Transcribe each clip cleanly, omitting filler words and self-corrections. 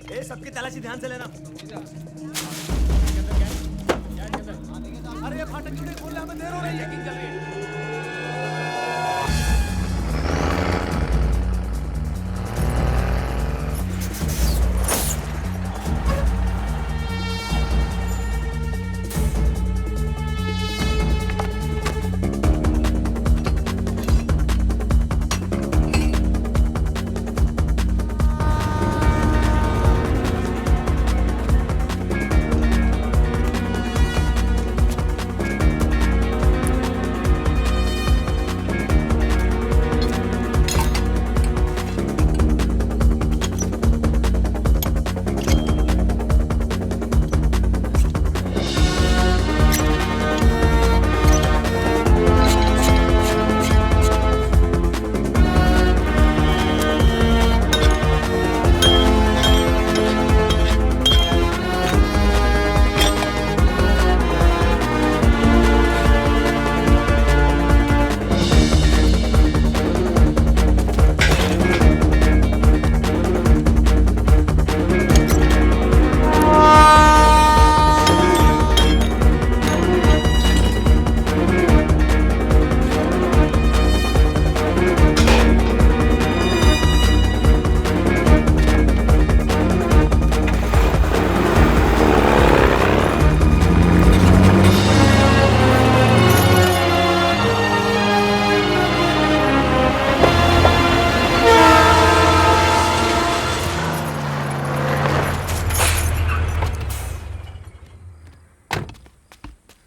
ए सबकी तलाशी ध्यान से लेना। अरे ये फाटक क्यों नहीं खोल रहे, हमें देर हो रही है। चेकिंग चल रही है।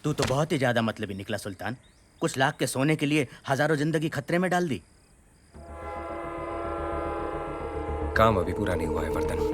तू तो बहुत ही ज्यादा मतलबी निकला सुल्तान। कुछ लाख के सोने के लिए हजारों जिंदगी खतरे में डाल दी। काम अभी पूरा नहीं हुआ है वर्धन।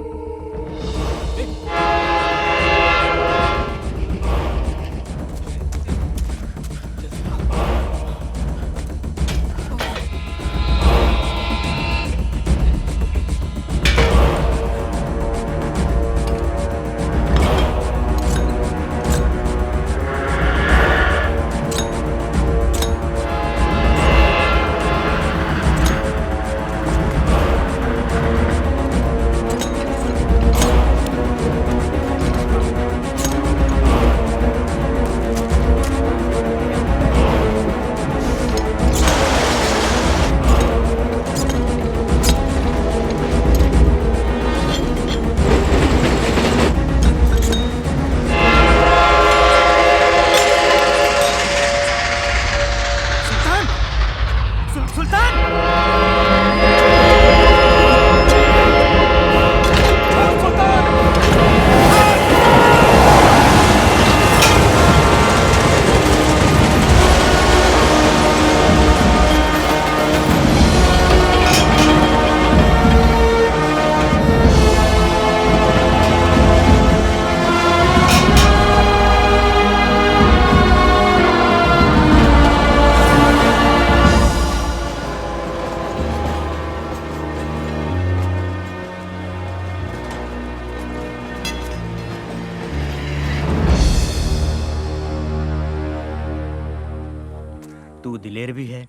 तू दिलेर भी है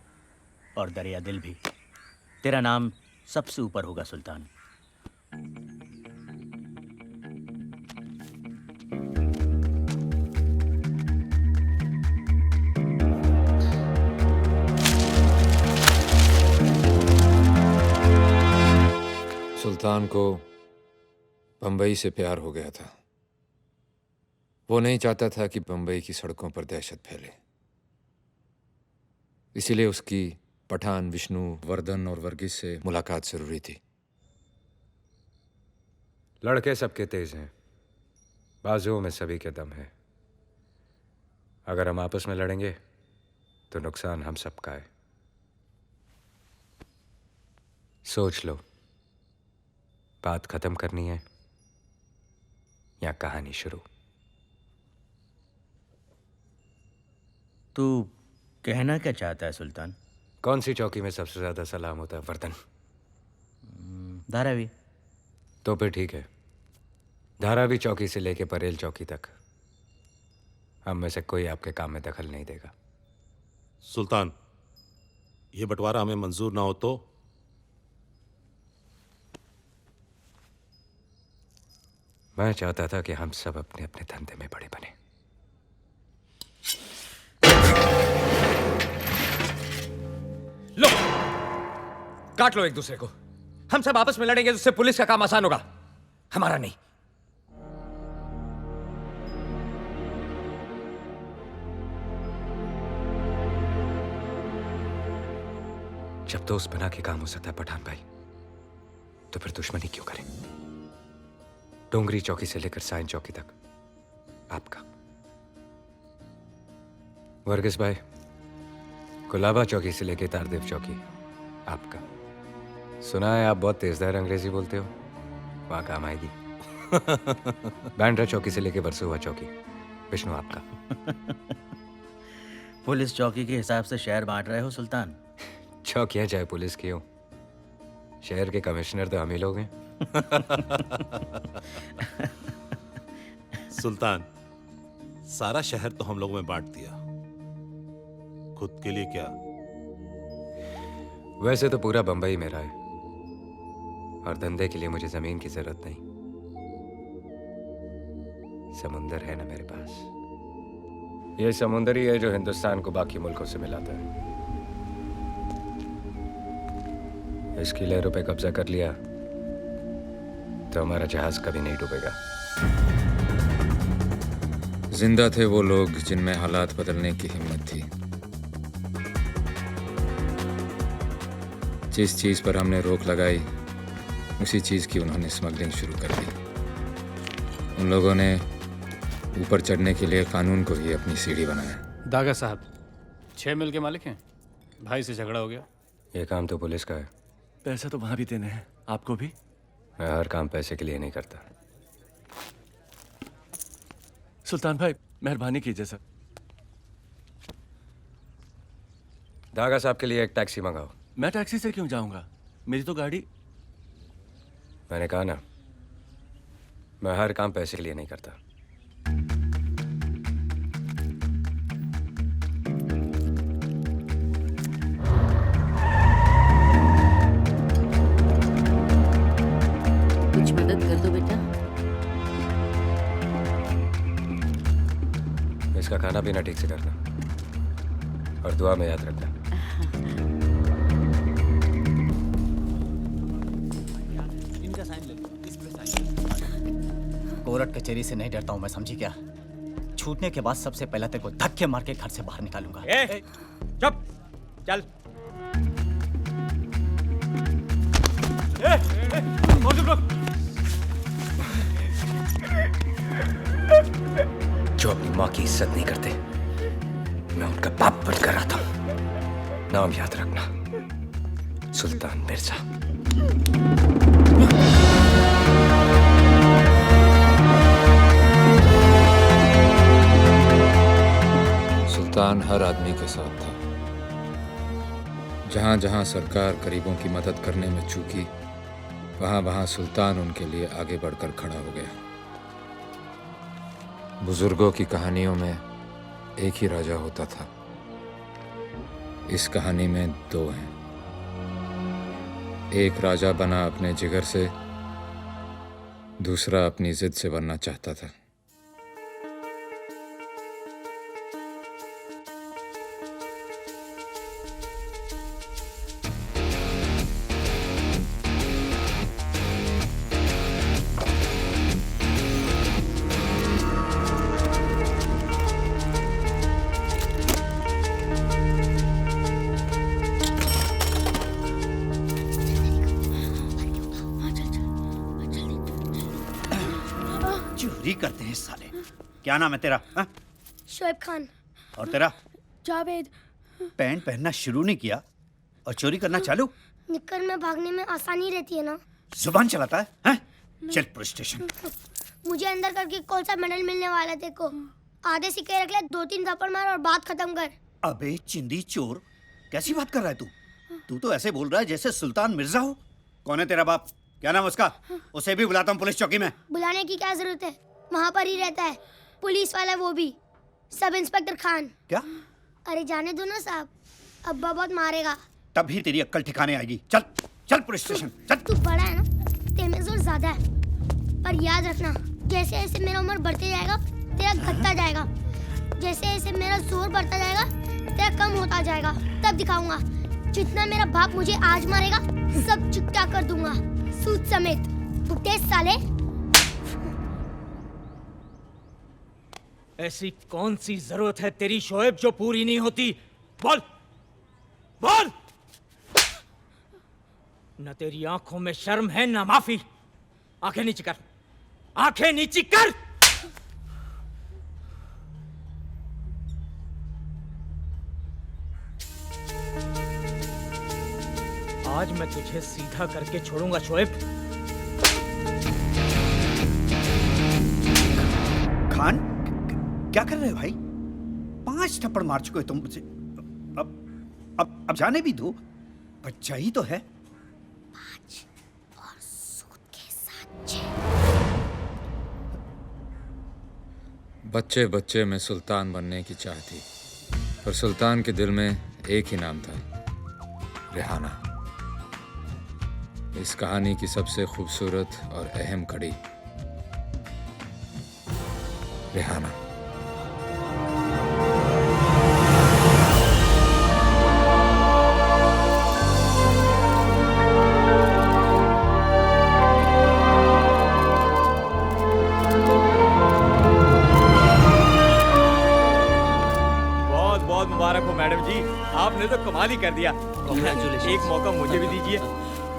और दरिया दिल भी। तेरा नाम सबसे ऊपर होगा सुल्तान। सुल्तान को बंबई से प्यार हो गया था। वो नहीं चाहता था कि बंबई की सड़कों पर दहशत फैले। इसीलिए उसकी पठान, विष्णु, वर्धन और वर्गीस से मुलाकात जरूरी थी। लड़के सबके तेज हैं, बाजुओं में सभी के दम है। अगर हम आपस में लड़ेंगे तो नुकसान हम सबका है। सोच लो, बात खत्म करनी है या कहानी शुरू। तू कहना क्या चाहता है सुल्तान? कौन सी चौकी में सबसे ज्यादा सलाम होता है वर्धन? धारावी। तो फिर ठीक है, धारावी चौकी से लेके परेल चौकी तक हम में से कोई आपके काम में दखल नहीं देगा। सुल्तान, ये बंटवारा हमें मंजूर ना हो तो? मैं चाहता था कि हम सब अपने अपने धंधे में बड़े बने। लो, काट लो एक दूसरे को। हम सब आपस में लड़ेंगे तो उससे पुलिस का काम आसान होगा, हमारा नहीं। जब दोस्त बना के काम हो सकता है पठान भाई, तो फिर दुश्मनी क्यों करें? डोंगरी चौकी से लेकर साइन चौकी तक आपका, वर्गीस भाई कुलाबा चौकी से लेकर तारदेव चौकी आपका। सुना है आप बहुत तेजदार अंग्रेजी बोलते हो, वहां काम आएगी। बैंड्रा चौकी से लेकर बरसुआ चौकी विष्णु आपका। पुलिस चौकी के हिसाब से शहर बांट रहे हो सुल्तान? चौकियां चाहे पुलिस की हो, शहर के कमिश्नर तो हम ही लोग हैं। सुल्तान, सारा शहर तो हम लोगों में बांट दिया, खुद के लिए क्या? वैसे तो पूरा बंबई मेरा है, और धंधे के लिए मुझे जमीन की जरूरत नहीं। समुंदर है ना मेरे पास। ये समुंदर ही है जो हिंदुस्तान को बाकी मुल्कों से मिलाता है। इसकी लहरों पे कब्जा कर लिया तो हमारा जहाज कभी नहीं डूबेगा। जिंदा थे वो लोग जिनमें हालात बदलने की हिम्मत थी। जिस चीज पर हमने रोक लगाई, उसी चीज की उन्होंने स्मगलिंग शुरू कर दी। उन लोगों ने ऊपर चढ़ने के लिए कानून को ही अपनी सीढ़ी बनाया। दागा साहब 6 मिल के मालिक हैं, भाई से झगड़ा हो गया। ये काम तो पुलिस का है। पैसा तो वहां भी देने हैं, आपको भी। मैं हर काम पैसे के लिए नहीं करता। सुल्तान भाई मेहरबानी कीजिए सर। दागा साहब के लिए एक टैक्सी मंगाओ। मैं टैक्सी से क्यों जाऊंगा, मेरी तो गाड़ी। मैंने कहा ना, मैं हर काम पैसे के लिए नहीं करता। कुछ मदद कर दो बेटा। इसका खाना पीना ठीक से करना, और दुआ में याद रखना। कोर्ट कचहरी से नहीं डरता हूं मैं, समझी क्या? छूटने के बाद सबसे पहले तेरे को धक्के मार के घर से बाहर निकालूंगा। चुप, चल। जो अपनी माँ की इज्जत नहीं करते, मैं उनका बाप बनकर आता हूं। नाम याद रखना, सुल्तान मिर्जा। सुल्तान हर आदमी के साथ था। जहां जहां सरकार गरीबों की मदद करने में चूकी, वहां वहां सुल्तान उनके लिए आगे बढ़कर खड़ा हो गया। बुजुर्गों की कहानियों में एक ही राजा होता था, इस कहानी में 2 हैं। एक राजा बना अपने जिगर से, दूसरा अपनी जिद से बनना चाहता था। चोरी करते हैं साले। क्या नाम है तेरा? शोएब खान। और तेरा? जावेद। पैंट पहनना शुरू नहीं किया और चोरी करना चालू? निक्कर में भागने में आसानी रहती है ना। जुबान चलाता है, हैं? चल पुलिस स्टेशन। मुझे अंदर करके कौन सा मेडल मिलने वाला है तेको? आधे सिक्के रख ले, 2-3 थप्पड़ मार और बात खत्म कर। अबे चिंदी चोर, कैसी बात कर रहा है तू? तू तो ऐसे बोल रहा है जैसे सुल्तान मिर्जा हो। कौन है तेरा बाप? क्या नाम उसका? उसे भी बुलाता हूँ पुलिस चौकी में। बुलाने की क्या जरूरत है, वहाँ पर ही रहता है। पुलिस वाला वो भी, सब इंस्पेक्टर खान। क्या? अरे जाने दो ना साहब, अब्बा बहुत मारेगा। तभी तेरी अक्ल ठिकाने आएगी। चल चल पुलिस स्टेशन चल। तू बड़ा है ना, तेरे में जोर ज्यादा है, पर याद रखना जैसे जैसे मेरा उम्र बढ़ते जाएगा तेरा घटता जाएगा, जैसे जैसे मेरा जोर बढ़ता जाएगा तेरा कम होता जाएगा। तब दिखाऊंगा जितना मेरा बाप मुझे आज मारेगा सब चुकता कर दूंगा, सूद समेत। बुड्ढे साले। ऐसी कौन सी जरूरत है तेरी शोएब जो पूरी नहीं होती? बोल बोल। न तेरी आंखों में शर्म है न माफी। आंखें नीची कर, आंखें नीची कर। आज मैं तुझे सीधा करके छोड़ूंगा शोएब। खान, क्या कर रहे हो भाई? 5 थप्पड़ मार चुके हो तुम मुझे। अब जाने भी दो, बच्चा ही तो है। 5 और सूद के साथ 6। बच्चे बच्चे में सुल्तान बनने की चाह थी, पर सुल्तान के दिल में एक ही नाम था, रेहाना। इस कहानी की सबसे खूबसूरत और अहम कड़ी, रेहाना। बहुत बहुत मुबारक हो मैडम जी, आपने तो कमाल ही कर दिया। एक मौका मुझे भी दीजिए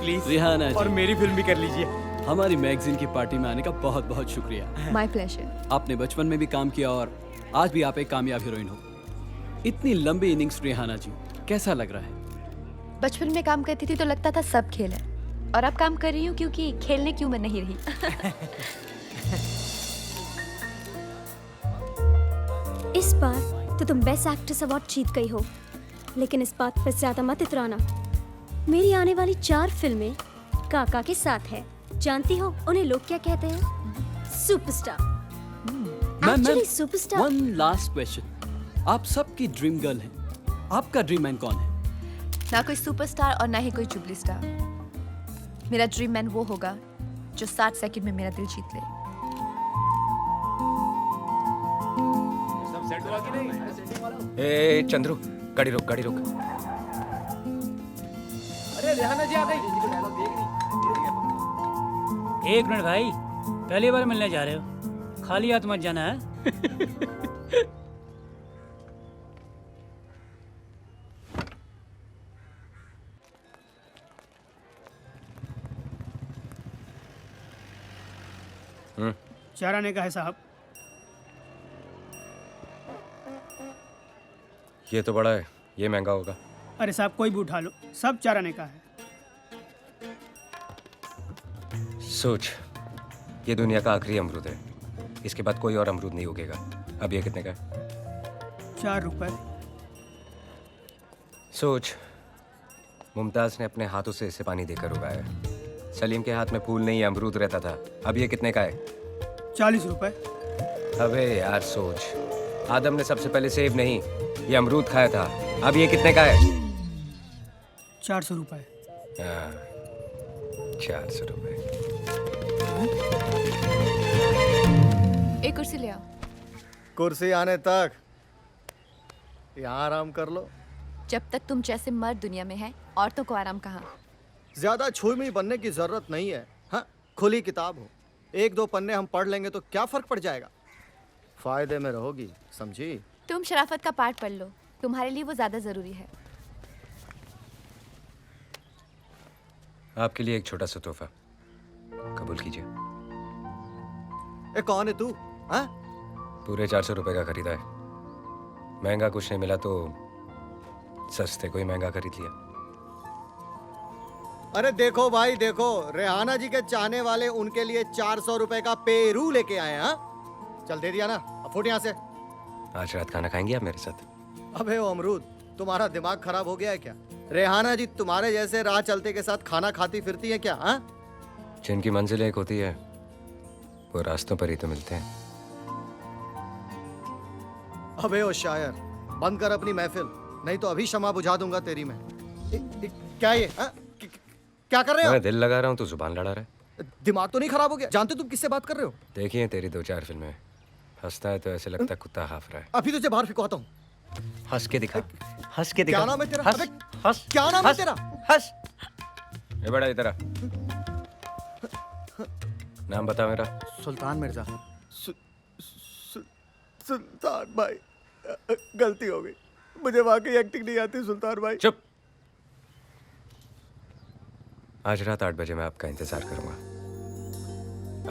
प्लीज, रेहाना जी, और मेरी फिल्म भी कर लीजिए। हमारी मैगजीन की पार्टी में आने का बहुत बहुत शुक्रिया। My pleasure. आपने बचपन में भी काम किया और आज भी आप एक कामयाब हीरोइन हो। इतनी लंबी इनिंग्स रेहाना जी, कैसा लग रहा है? बचपन में काम करती थी तो लगता था सब खेल है, और अब काम कर रही हूँ क्योंकि खेलने की उम्र नहीं रही। इस बार तो तुम बेस्ट एक्ट्रेस अवार्ड जीत गई हो, लेकिन इस बात पर ज्यादा मत इतराना। मेरी आने वाली 4 फिल्में काका के साथ है। जानती हो उन्हें लोग क्या कहते हैं? Superstar. Actually superstar. One last question, आप सबकी ड्रीम गर्ल हैं, आपका ड्रीम मैन कौन है? ना कोई सुपरस्टार और ना ही कोई जुबली स्टार। मेरा ड्रीम मैन वो होगा जो 60 सेकंड में मेरा दिल जीत ले। ए चंद्रू, गाड़ी रोक, गाड़ी रोक। अरे रेहाना जी आ गई। एक मिनट भाई, पहली बार मिलने जा रहे हो, खाली हाथ मत जाना है। चार आने का है साहब। ये तो बड़ा है, ये महंगा होगा। अरे साहब कोई भी उठा लो, सब 4 आने का है। सोच, ये दुनिया का आखिरी अमरूद है, इसके बाद कोई और अमरूद नहीं उगेगा। अब ये कितने का है? 4 रुपए। सोच, मुमताज ने अपने हाथों से इसे पानी देकर उगाया। सलीम के हाथ में फूल नहीं अमरूद रहता था। अब ये कितने का है? 40 रुपए। अबे यार सोच, आदम ने सबसे पहले सेब नहीं, ये अमरूद खाया था। अब ये कितने का है? 400 रुपए। 400 रुपए। एक कुर्सी ले आओ। कुर्सी आने तक यहाँ आराम कर लो। जब तक तुम जैसे मर्द दुनिया में है, औरतों को आराम कहाँ? ज्यादा छुई बनने की जरूरत नहीं है। हाँ, खुली किताब हो, 1-2 पन्ने हम पढ़ लेंगे तो क्या फर्क पड़ जाएगा। फायदे में रहोगी, समझी? तुम शराफत का पाठ पढ़ लो, तुम्हारे लिए वो ज्यादा जरूरी है। आपके लिए एक छोटा सा तोहफा, कबूल कीजिए। कौन है तू? हाँ? पूरे 400 रुपए का खरीदा है। महंगा कुछ नहीं मिला तो सस्ते को ही महंगा खरीद लिया। अरे देखो भाई देखो, रेहाना जी के चाहने वाले उनके लिए 400 रुपए का पेरू लेके आए। हाँ, चल दे दिया ना, अब फुट यहाँ से। आज रात खाना खाएंगे आप मेरे साथ? अबे ओ अमरूद, तुम्हारा दिमाग खराब हो गया है क्या? रेहाना जी तुम्हारे जैसे राह चलते के साथ खाना खाती फिरती है क्या? हाँ, जिनकी मंजिल एक होती है वो रास्तों पर ही तो मिलते हैं। अबे ओ शायर, बंद कर अपनी महफिल, नहीं तो अभी शमा बुझा दूंगा तेरी मैं। क्या ये? हाँ? क्या कर रहे हो? मैं दिल लगा रहा हूँ तो जुबान लड़ा रहा है। दिमाग तो नहीं खराब हो गया? जानते तुम किससे बात कर रहे हो? देखिए तेरी 2-4 फिल्में, हंसता है तो ऐसे लगता है कुत्ता हाफ रहा है। अभी तुझे बाहर फिकवाता हूँ। हंस के दिखा, हंस के दिखा। क्या नाम है तेरा? हंस, अबे, हंस, क्या नाम है हंस, तेरा? हंस। ये बड़ा इधर आ। नाम बता मेरा। सुल्तान मिर्जा। सुल्तान भाई, गलती हो गई। मुझे वाकई एक्टिंग नहीं आती सुल्तान भाई। चुप। आज रात 8 बजे मैं आपका इंतजार करूंगा,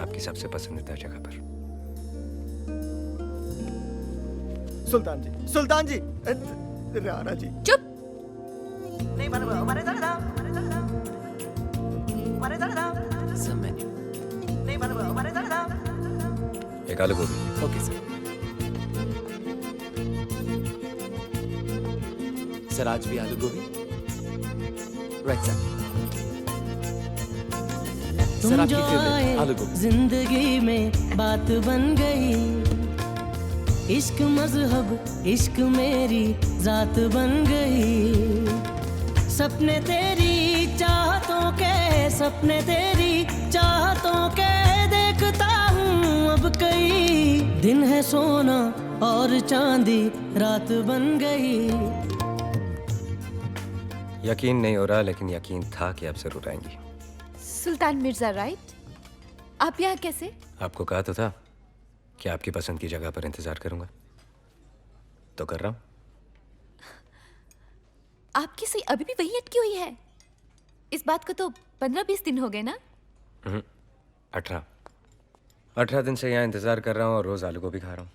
आपकी सबसे पसंदीदा जगह पर। सुल्तान जी, सुल्तान जी, राणा जी। चुप। एक आलू गोभी। Okay sir. सर आज भी आलू गोभी। Right sir. सर आपकी फेवरेट आलू गोभी। जिंदगी में बात बन गई, इश्क मजहब इश्क मेरी जात बन गई। सपने तेरी चाहतों के, सपने तेरी चाहतों के देखता हूँ अब कई। दिन है सोना और चांदी रात बन गई। यकीन नहीं हो रहा, लेकिन यकीन था कि आप जरूर आएंगी। सुल्तान मिर्जा राइट? आप यहाँ कैसे? आपको कहा तो था कि आपकी पसंद की जगह पर इंतजार करूंगा, तो कर रहा हूं। आपकी सुई अभी भी वही अटकी हुई है? इस बात को तो 15-20 दिन हो गए ना? 18 दिन से यहाँ इंतजार कर रहा हूँ और रोज आलू गोभी खा रहा हूँ।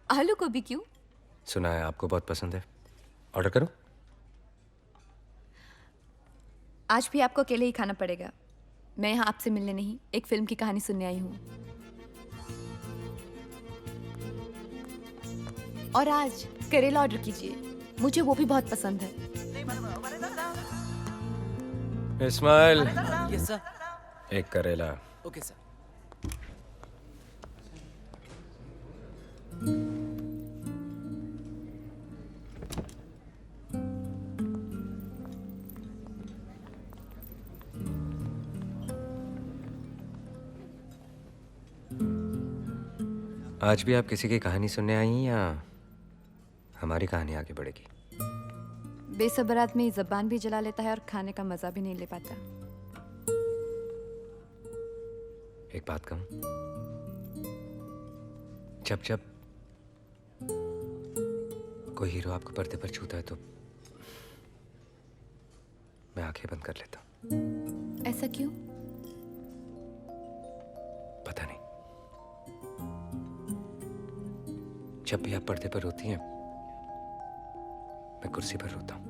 आलू गोभी क्यों? सुना है आपको बहुत पसंद है। ऑर्डर करूँ? आज भी आपको अकेले ही खाना पड़ेगा। मैं यहाँ आपसे मिलने नहीं, एक फिल्म की कहानी सुनने आई हूँ। और आज करेला ऑर्डर कीजिए, मुझे वो भी बहुत पसंद है। इस्माइल। Yes sir. एक करेला। Okay sir. आज भी आप किसी की कहानी सुनने आई हैं या हमारी कहानी आगे बढ़ेगी? बेसब्र आदमी जबान भी जला लेता है और खाने का मजा भी नहीं ले पाता। एक बात कहूं, जब जब कोई हीरो आपको पर्दे पर छूता है तो मैं आंखें बंद कर लेता हूं। ऐसा क्यों? पता नहीं, जब भी आप पर्दे पर होती हैं मैं कुर्सी पर रोता हूं।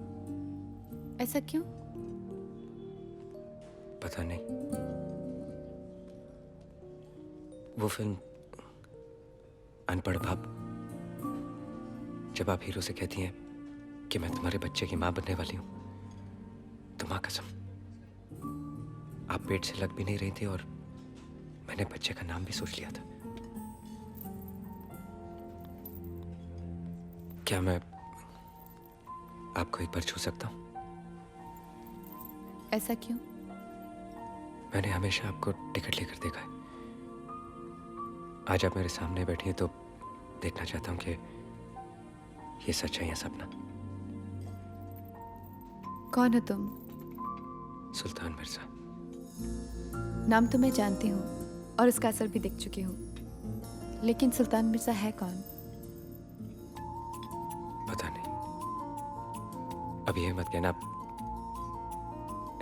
ऐसा क्यों? पता नहीं। वो फिल्म अनपढ़ बाप, जब आप हीरो से कहती हैं कि मैं तुम्हारे बच्चे की मां बनने वाली हूं, तो मां कसम आप पेट से लग भी नहीं रही थी और मैंने बच्चे का नाम भी सोच लिया था। क्या मैं आपको एक बार छू सकता हूं? ऐसा क्यों? मैंने हमेशा आपको टिकट लेकर देखा है। आज आप मेरे सामने बैठी हैं तो देखना चाहता हूं कि ये सच है या सपना। कौन हो तुम? सुल्तान मिर्जा। नाम तो मैं जानती हूँ और उसका असर भी देख चुकी हूँ, लेकिन सुल्तान मिर्जा है कौन? पता नहीं। अब ये मत कहना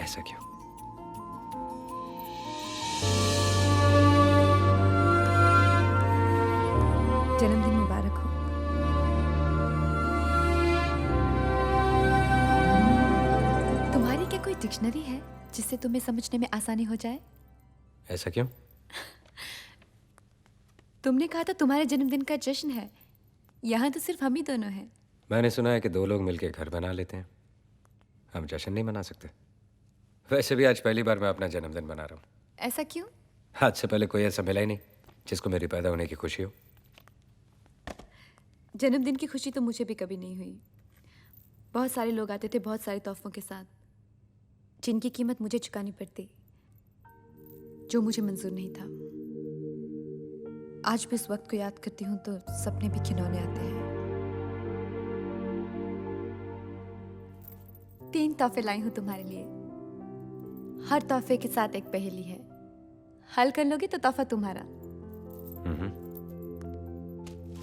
ऐसा क्यों। जन्मदिन मुबारक हो। तुम्हारी क्या कोई डिक्शनरी है जिससे तुम्हें समझने में आसानी हो जाए? ऐसा क्यों? तुमने कहा था तुम्हारे जन्मदिन का जश्न है, यहाँ तो सिर्फ हम ही दोनों हैं। मैंने सुना है कि 2 लोग मिलकर घर बना लेते हैं, हम जश्न नहीं मना सकते। वैसे भी आज पहली बार मैं अपना जन्मदिन मना रहा हूँ। ऐसा क्यों? आज से पहले कोई ऐसा मिला ही नहीं जिसको मेरी पैदा होने की खुशी हो। जन्मदिन की खुशी तो मुझे भी कभी नहीं हुई। बहुत सारे लोग आते थे बहुत सारे तोहफों के साथ, जिनकी कीमत मुझे चुकानी पड़ती। जो मुझे मंजूर नहीं था। आज भी इस वक्त को याद करती हूँ तो सपने भी खिलौने आते हैं। 3 तोहफे लाई हूँ तुम्हारे लिए। हर तोहफे के साथ एक पहेली है। हल कर लोगे तो तोहफा तुम्हारा।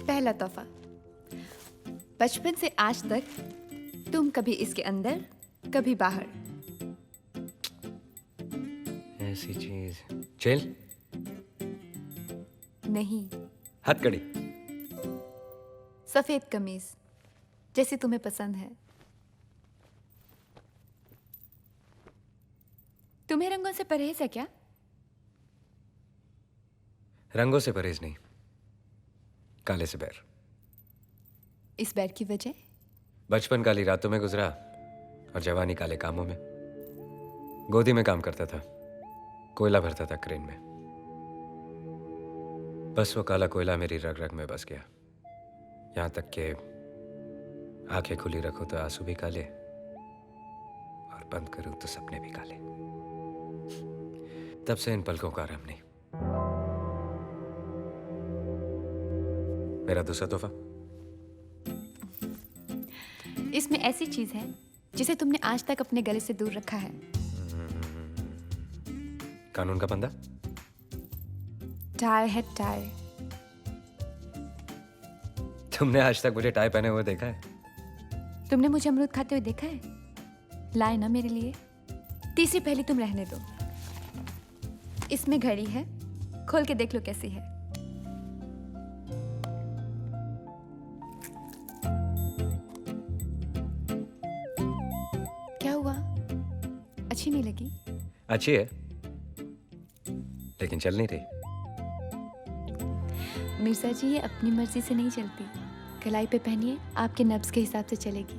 पहला तोहफा, बचपन से आज तक तुम कभी इसके अंदर कभी बाहर। ऐसी चीज जेल नहीं, हथकड़ी। सफेद कमीज जैसी तुम्हें पसंद है। तुम्हें रंगों से परहेज है क्या? रंगों से परहेज नहीं, काले से बैर। इस बैर की वजह? बचपन काली रातों में गुजरा और जवानी काले कामों में। गोदी में काम करता था, कोयला भरता था क्रेन में। बस वो काला कोयला मेरी रग रग में बस गया। यहां तक कि आंखें खुली रखो तो आंसू भी काले और बंद करूं तो सपने भी काले। तब से इन पलकों का आराम नहीं। मेरा दूसरा तोहफा, इसमें ऐसी चीज है जिसे तुमने आज तक अपने गले से दूर रखा है। कानून का बंदा। टाई है टाई। तुमने आज तक मुझे टाई पहने हुए देखा है? तुमने मुझे अमरूद खाते हुए देखा है? लाए ना मेरे लिए। तीसरी पहली तुम रहने दो। इसमें घड़ी है, खोल के देख लो कैसी है। क्या हुआ? अच्छी नहीं लगी? अच्छी है लेकिन चल नहीं रही। मिर्जा जी, ये अपनी मर्जी से नहीं चलती। कलाई पे पहनिए, आपके नब्ज के हिसाब से चलेगी।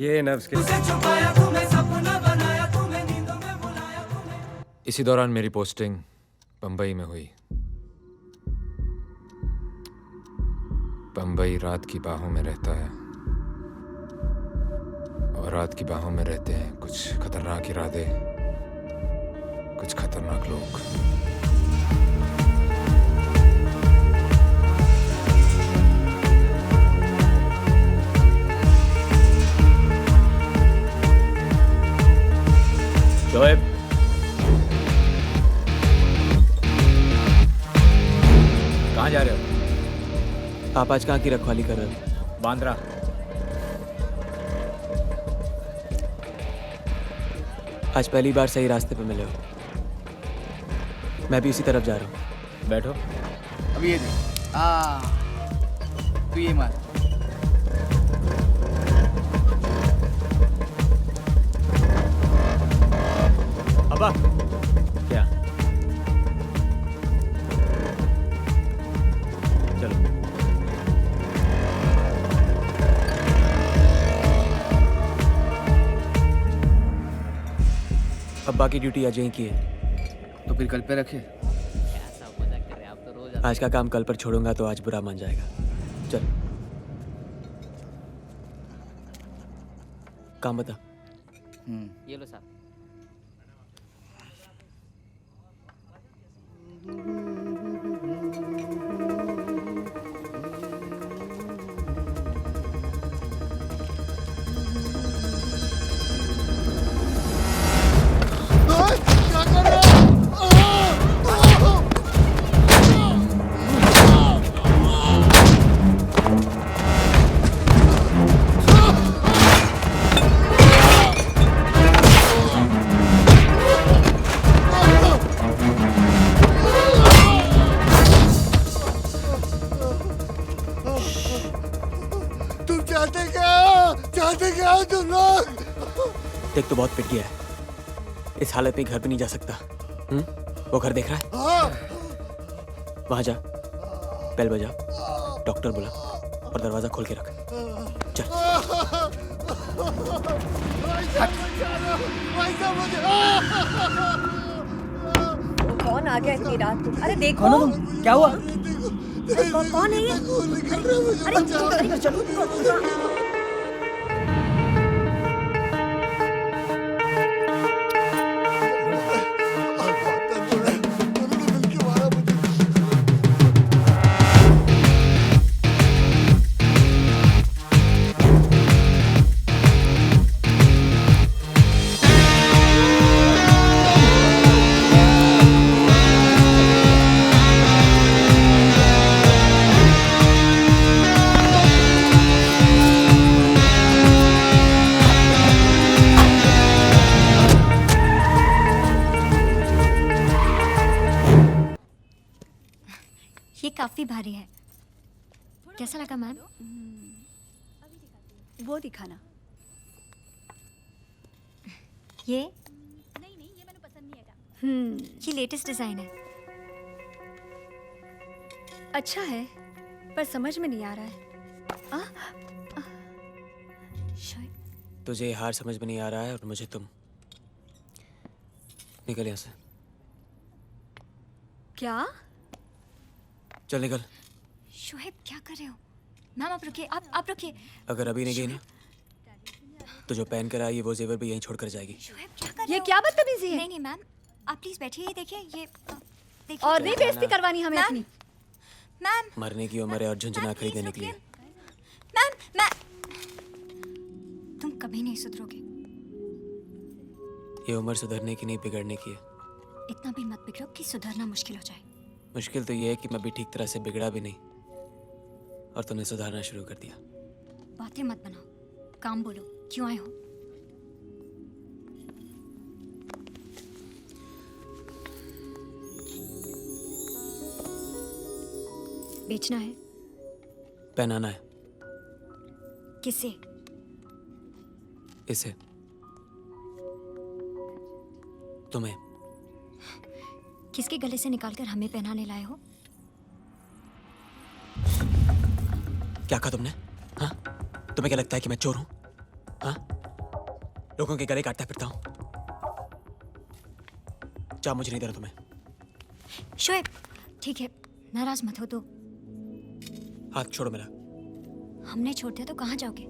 ये नब्ज के इसी दौरान मेरी पोस्टिंग बंबई में हुई। बंबई रात की बाहों में रहता है और रात की बाहों में रहते हैं कुछ खतरनाक इरादे, कुछ खतरनाक लोग। शोएब, कहाँ जा रहे हो? आप आज कहाँ की रखवाली कर रहे हो? बांद्रा। आज पहली बार सही रास्ते पे मिले हो। मैं भी उसी तरफ जा रहा हूँ। बैठो। अभी ये देख। तू ये मार। अब्बा, क्या? चलो। अब्बा की ड्यूटी आज यहीं की है। तो फिर कल पे रखे। आज का काम कल पर छोड़ूंगा तो आज बुरा मान जाएगा। चल, काम बता। ये लो साहब। देख तो बहुत पिट गया है। इस हालत में घर पे नहीं जा सकता। वो घर देख रहा है? वहां जा, बेल बजा, डॉक्टर बुला और दरवाजा खोल के रख। चल। कौन आ गया इतनी रात को? अरे देखो। कौन हो तुम? क्या हुआ? कौन है ये? अरे चलो। काफी भारी है। कैसा लगा मैम? वो दिखाना। ये ये लेटेस्ट डिजाइन है। अच्छा है पर समझ में नहीं आ रहा है। तुझे हार समझ में नहीं आ रहा है और मुझे तुम। निकल यहाँ से। क्या? चल निकल। शोएब क्या कर रहे हो? मैम आप रुकिए, आप रुकिए। अगर अभी नहीं गई ना तो जो पहन कर आई है वो जेवर भी यहीं छोड़ कर जाएगी। शोएब क्या कर रहे ये हो? क्या बदतमीजी है? नहीं नहीं मैम, आप प्लीज बैठिए। ये देखिए, ये देखिए। और नहीं बेइज्जती करवानी हमें अपनी। मैम मरने की उम्र है और झुंझुना खरीदने निकली है। मैम तुम कभी नहीं सुधरोगे। ये उम्र सुधरने की नहीं बिगड़ने की है। इतना भी मत बिगड़ो कि सुधरना मुश्किल हो जाए। मुश्किल तो ये है कि मैं भी ठीक तरह से बिगड़ा भी नहीं और तुमने सुधारना शुरू कर दिया। बातें मत बनाओ, काम बोलो। क्यों आए हो? बेचना है? पहनाना है। किसे? इसे तुम्हें। किसके गले से निकालकर हमें पहनाने लाए हो? क्या कहा तुमने? हाँ? तुम्हें क्या लगता है कि मैं चोर हूं? हाँ? लोगों के गले काटता फिरता हूं? चाह मुझे नहीं देना तुम्हें। शोएब ठीक है, नाराज मत हो तो। हाथ छोड़ो मेरा। हमने छोड़ दिया तो कहाँ जाओगे?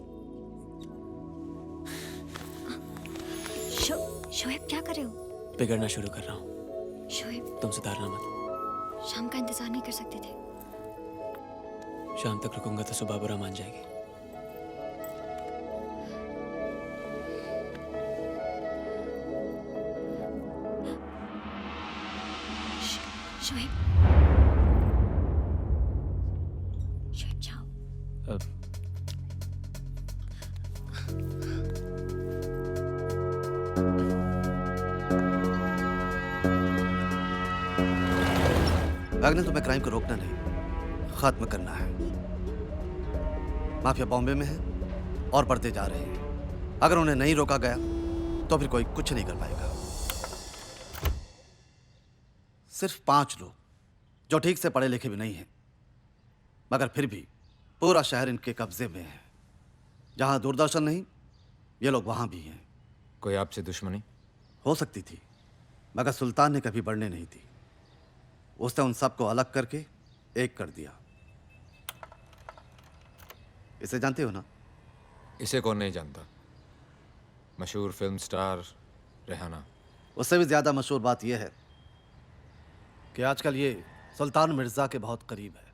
शोएब क्या कर रहे हो? बिगड़ना शुरू कर रहा हूं। शोएब तुम सुधारना मत। शाम का इंतजार नहीं कर सकते थे? शाम तक रुकूंगा तो सुबह बुरा मान जाएगी। शोएब जाओ। अगले तुम्हें क्राइम को रोकना नहीं, खत्म करना है। माफिया बॉम्बे में है और बढ़ते जा रहे हैं। अगर उन्हें नहीं रोका गया तो फिर कोई कुछ नहीं कर पाएगा। सिर्फ 5 लोग जो ठीक से पढ़े लिखे भी नहीं हैं, मगर फिर भी पूरा शहर इनके कब्जे में है। जहां दूरदर्शन नहीं, ये लोग वहां भी हैं। कोई आपसे दुश्मनी? हो सकती थी, मगर सुल्तान ने कभी बढ़ने नहीं दी। उसने उन सबको अलग करके एक कर दिया। इसे जानते हो ना? इसे कौन नहीं जानता? मशहूर फिल्म स्टार रेहाना। उससे भी ज्यादा मशहूर बात यह है कि आजकल ये सुल्तान मिर्जा के बहुत करीब है।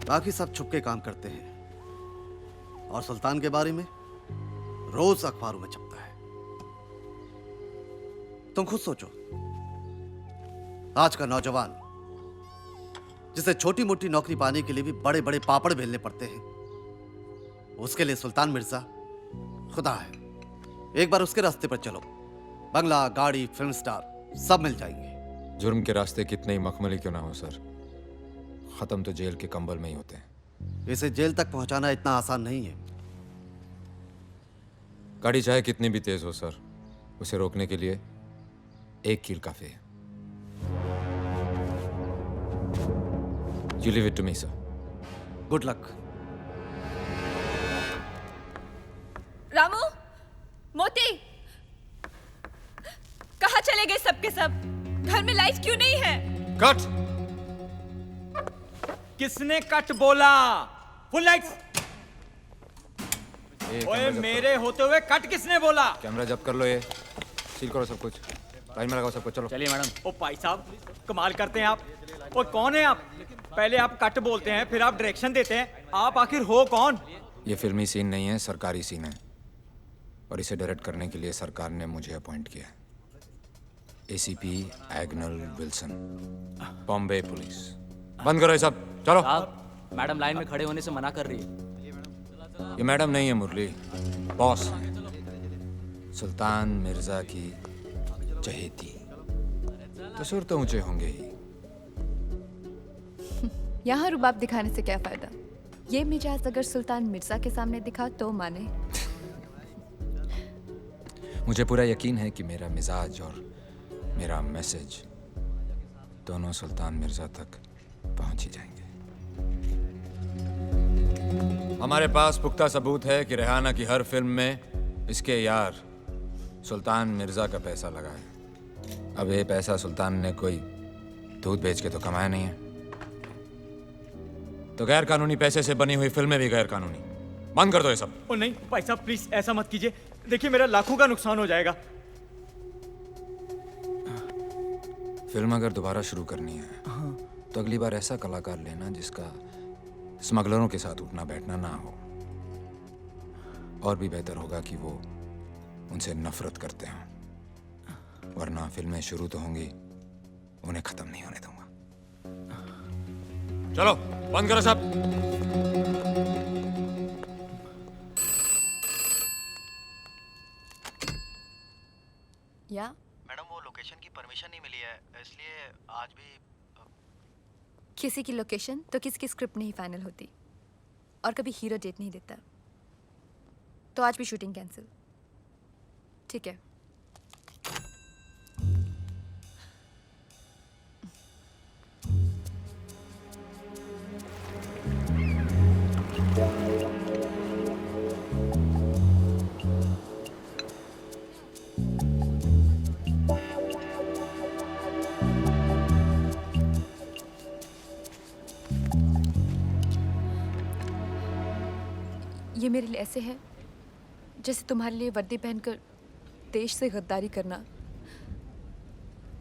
बाकी सब छुप के काम करते हैं और सुल्तान के बारे में रोज अखबारों में छपता है। तुम खुद सोचो, आज का नौजवान जिसे छोटी मोटी नौकरी पाने के लिए भी बड़े बड़े पापड़ बेलने पड़ते हैं, उसके लिए सुल्तान मिर्जा खुदा है। एक बार उसके रास्ते पर चलो, बंगला, गाड़ी, फिल्म स्टार सब मिल जाएंगे। जुर्म के रास्ते कितने ही मखमली क्यों ना हो सर, खत्म तो जेल के कंबल में ही होते हैं। इसे जेल तक पहुंचाना इतना आसान नहीं है। गाड़ी चाहे कितनी भी तेज हो सर, उसे रोकने के लिए एक कील काफी है। You leave it to me, sir. Good luck. Ramu, मोती, कहाँ चले गए सबके सब? घर में लाइट क्यों नहीं है? कट! किसने कट बोला? Full lights! ओए मेरे होते हुए कट किसने बोला? कैमरा जब्त कर लो, ये सील करो सब कुछ, लाइन में लगाओ सबको। चलो चलिए मैडम। ओ भाई साहब कमाल करते हैं आप। ओ कौन है आप? पहले आप कट बोलते हैं, फिर आप डायरेक्शन देते हैं। आप आखिर हो कौन? ये फिल्मी सीन नहीं है, सरकारी सीन है, और इसे डायरेक्ट करने के लिए सरकार ने मुझे अपॉइंट किया है। ACP Agnel Wilson, Bombay police. बंद करो ये सब, चलो। मैडम लाइन में खड़े होने से मना कर रही है। ये मैडम नहीं है मुरली, बॉस है। सुल्तान मिर्जा की चहेती, तो सुर तो ऊंचे होंगे ही। यहाँ रुबाब दिखाने से क्या फायदा? ये मिजाज अगर सुल्तान मिर्जा के सामने दिखा तो माने। मुझे पूरा यकीन है कि मेरा मिजाज और मेरा मैसेज दोनों सुल्तान मिर्जा तक पहुंच ही जाएंगे। हमारे पास पुख्ता सबूत है कि रेहाना की हर फिल्म में इसके यार सुल्तान मिर्जा का पैसा लगा है। अब ये पैसा सुल्तान ने कोई दूध बेच के तो कमाया नहीं है, तो गैर कानूनी पैसे से बनी हुई फिल्में भी गैर कानूनी। बंद कर दो ये सब। ओ नहीं भाई साहब प्लीज ऐसा मत कीजिए, देखिए मेरा लाखों का नुकसान हो जाएगा। फिल्म अगर दोबारा शुरू करनी है तो अगली बार ऐसा कलाकार लेना जिसका स्मगलरों के साथ उठना बैठना ना हो। और भी बेहतर होगा कि वो उनसे नफरत करते हों, वरना फिल्में शुरू तो होंगी, उन्हें खत्म नहीं होने दूंगा। चलो बंद करो सब। या मैडम वो लोकेशन की परमिशन नहीं मिली है, इसलिए आज भी किसी की लोकेशन तो किसी की स्क्रिप्ट नहीं फाइनल होती, और कभी हीरो डेट नहीं देता। तो आज भी शूटिंग कैंसिल। ठीक है। ये मेरे लिए ऐसे है जैसे तुम्हारे लिए वर्दी पहनकर देश से गद्दारी करना।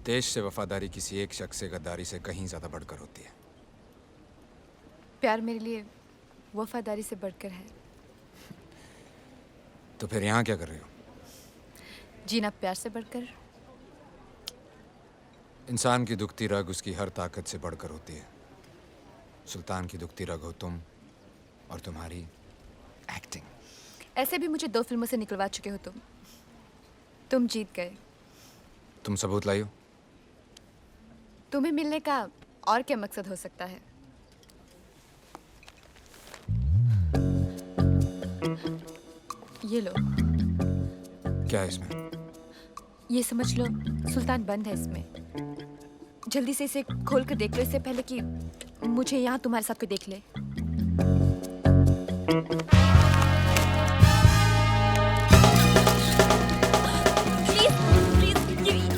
देश से वफादारी किसी एक शख्स से गद्दारी से कहीं ज्यादा बढ़कर होती है। प्यार मेरे लिए वफादारी से बढ़कर है। तो फिर यहाँ क्या कर रहे हो? जीना प्यार से बढ़कर। इंसान की दुखती रग उसकी हर ताकत से बढ़कर होती है। सुल्तान की दुखती रग हो तुम, और तुम्हारी एक्टिंग। ऐसे भी मुझे 2 फिल्मों से निकलवा चुके हो तुम जीत गए। तुम सबूत लाई हो? तुम्हें मिलने का और क्या मकसद हो सकता है? ये लो। क्या है इसमें? ये समझ लो सुल्तान बंद है इसमें। जल्दी से इसे खोल कर देख लो, इससे पहले कि मुझे यहाँ तुम्हारे साथ कोई देख ले।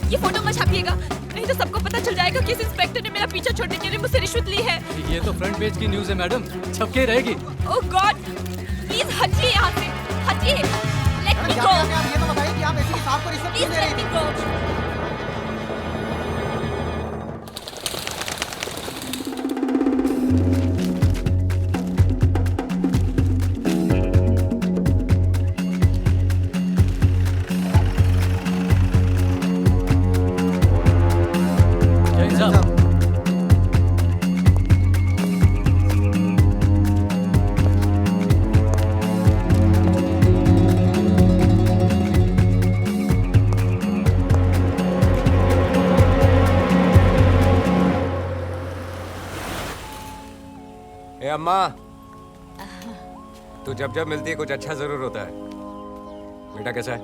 ये फोटो मत छापिएगा, नहीं तो सबको पता चल जाएगा कि इस इंस्पेक्टर ने मेरा पीछा छोड़ने के लिए मुझसे रिश्वत ली है। ये तो फ्रंट पेज की न्यूज़ है मैडम, छपके रहेगी। ओह गॉड, प्लीज हटिए यहाँ से, हटिए। लेट मी गो। ये तो बताइए कि आप ऐसी साहब को रिश्वत क्यों दे रहे हैं? अम्मा, तू जब जब मिलती है कुछ अच्छा जरूर होता है। बेटा कैसा है?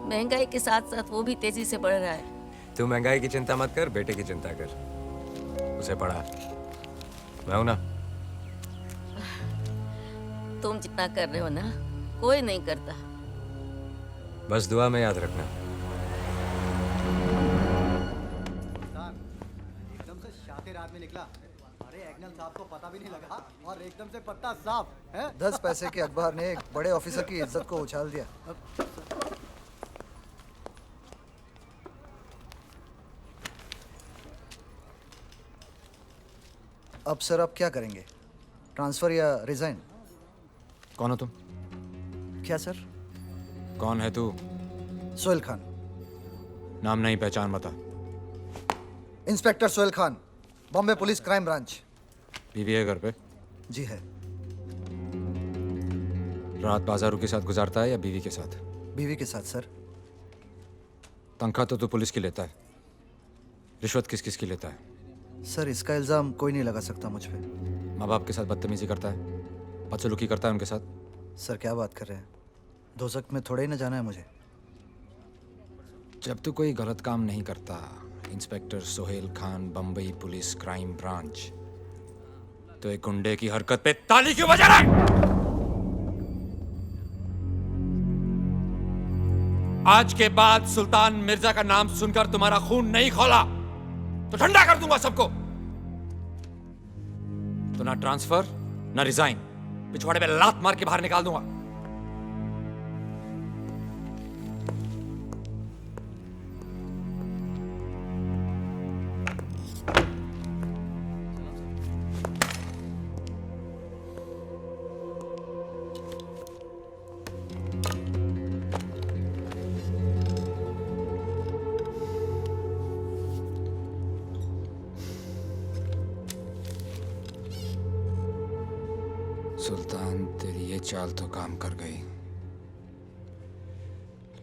महंगाई के साथ साथ वो भी तेजी से बढ़ रहा है। तू महंगाई की चिंता मत कर, बेटे की चिंता कर। उसे पढ़ा, मैं हूं ना। तुम जितना कर रहे हो ना कोई नहीं करता। बस दुआ में याद रखना। एकदम से शातिर आदमी निकला। अरे एग्नल साहब को पता भी नहीं लगा और एकदम से पत्ता साफ है। 10 पैसे के अखबार ने एक बड़े ऑफिसर की इज्जत को उछाल दिया। अब सर आप क्या करेंगे? ट्रांसफर या रिजाइन? कौन हो तुम? क्या सर? कौन है तू? सोहेल खान। नाम नहीं, पहचान बता। Inspector Sohail Khan, Bombay police crime branch. बीवी है घर पे? जी है। रात बाजारू के साथ गुजारता है या बीवी के साथ? बीवी के साथ सर। तनख्वाह तो तू पुलिस की लेता है, रिश्वत किस किस की लेता है? सर इसका इल्ज़ाम कोई नहीं लगा सकता मुझ पे। माँ बाप के साथ बदतमीजी करता है, बदसलूकी करता है उनके साथ। सर क्या बात कर रहे हैं? दोज़ख में थोड़ा ही ना जाना है मुझे। जब तू कोई गलत काम नहीं करता, inspector Sohail Khan, Bombay police crime branch, तो एक गुंडे की हरकत पे ताली क्यों बजा रहा है? आज के बाद सुल्तान मिर्जा का नाम सुनकर तुम्हारा खून नहीं खौला तो ठंडा कर दूंगा सबको। तो ना ट्रांसफर ना रिजाइन, पिछवाड़े पे लात मार के बाहर निकाल दूंगा। सुल्तान, तेरी ये चाल तो काम कर गई,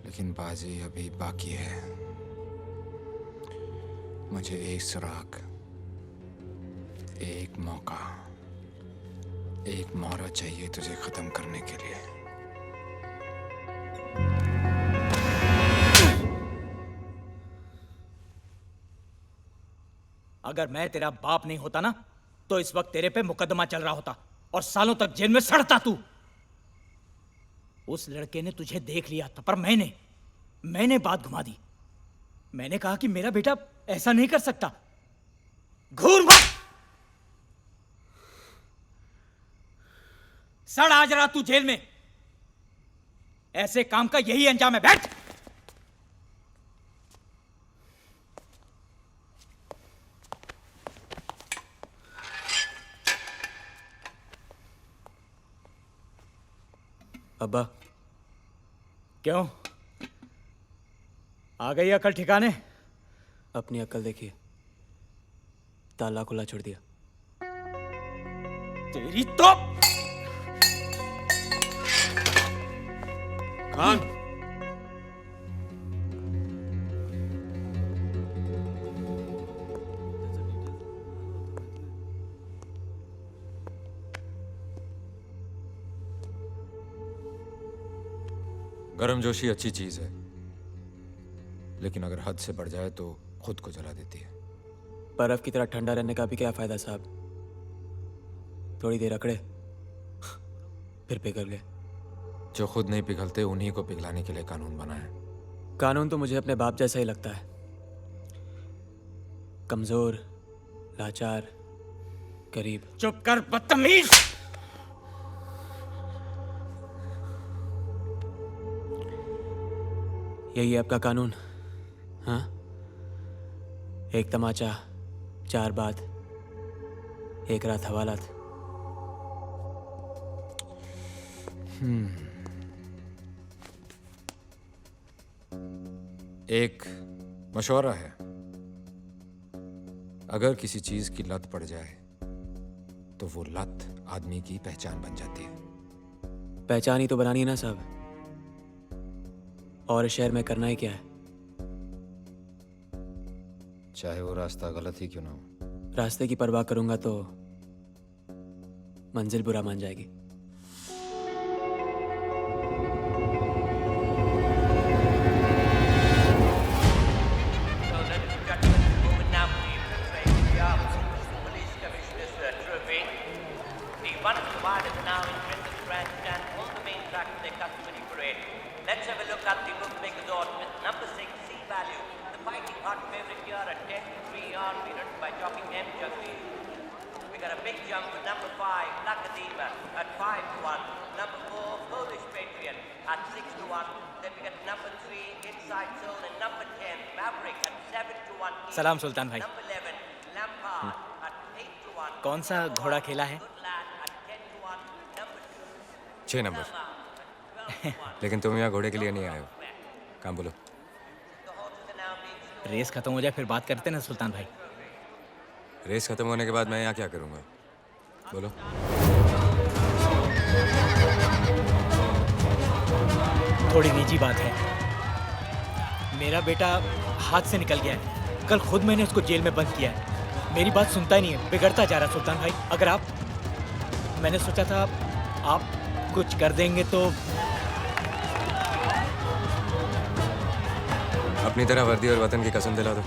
लेकिन बाजी अभी बाकी है। मुझे एक सुराग, एक मौका, एक मोहरा चाहिए तुझे खत्म करने के लिए। अगर मैं तेरा बाप नहीं होता ना, तो इस वक्त तेरे पे मुकदमा चल रहा होता और सालों तक जेल में सड़ता तू। उस लड़के ने तुझे देख लिया था, पर मैंने बात घुमा दी। मैंने कहा कि मेरा बेटा ऐसा नहीं कर सकता। घूर मत, सड़ आज रात तू जेल में। ऐसे काम का यही अंजाम है। बैठ। अब्बा, क्यों? आ गई अकल ठिकाने? अपनी अकल देखिए, ताला खुला छोड़ दिया। तेरी तो खान, गर्मजोशी अच्छी चीज है, लेकिन अगर हद से बढ़ जाए तो खुद को जला देती है। बर्फ की तरह ठंडा रहने का भी क्या फायदा साहब? थोड़ी देर अकड़े फिर पिघल गए। जो खुद नहीं पिघलते उन्हीं को पिघलाने के लिए कानून बना है। कानून तो मुझे अपने बाप जैसा ही लगता है, कमजोर, लाचार, गरीब। चुप कर बदतमीज। यही है आपका कानून? हाँ, एक तमाचा, 4 बात, 1 रात हवालात। एक मशवरा है, अगर किसी चीज की लत पड़ जाए तो वो लत आदमी की पहचान बन जाती है। पहचान ही तो बनानी है ना साहब, और इस शहर में करना ही क्या है? चाहे वो रास्ता गलत ही क्यों ना हो। रास्ते की परवाह करूंगा तो मंजिल बुरा मान जाएगी। Let's have a look at the bookmaker's odds with number 6, C value. The fighting hot favorite here at 10-3 are beaten by jockey M. Jagvi. We got a big jump with number 5, Lakadeva at 5-1. Number 4, Polish Patriot at 6-1. Then we got number 3, Inside Zone, and number 10, Maverick at 7-1. सलाम सुल्तान भाई। Number 11, Lampard at 8-1. कौन सा घोड़ा खेला है? 6 number. लेकिन तुम यहाँ घोड़े के लिए नहीं आए हो। काम बोलो। रेस खत्म हो जाए फिर बात करते ना सुल्तान भाई। रेस खत्म होने के बाद मैं यहाँ क्या करूँगा? बोलो। थोड़ी निजी बात है। मेरा बेटा हाथ से निकल गया है। कल खुद मैंने उसको जेल में बंद किया है। मेरी बात सुनता ही नहीं है, बिगड़ता जा रहा है सुल्तान भाई। अगर आप, मैंने सोचा था आप कुछ कर देंगे तो। अपनी तरह वर्दी और वतन की कसम दिला दो।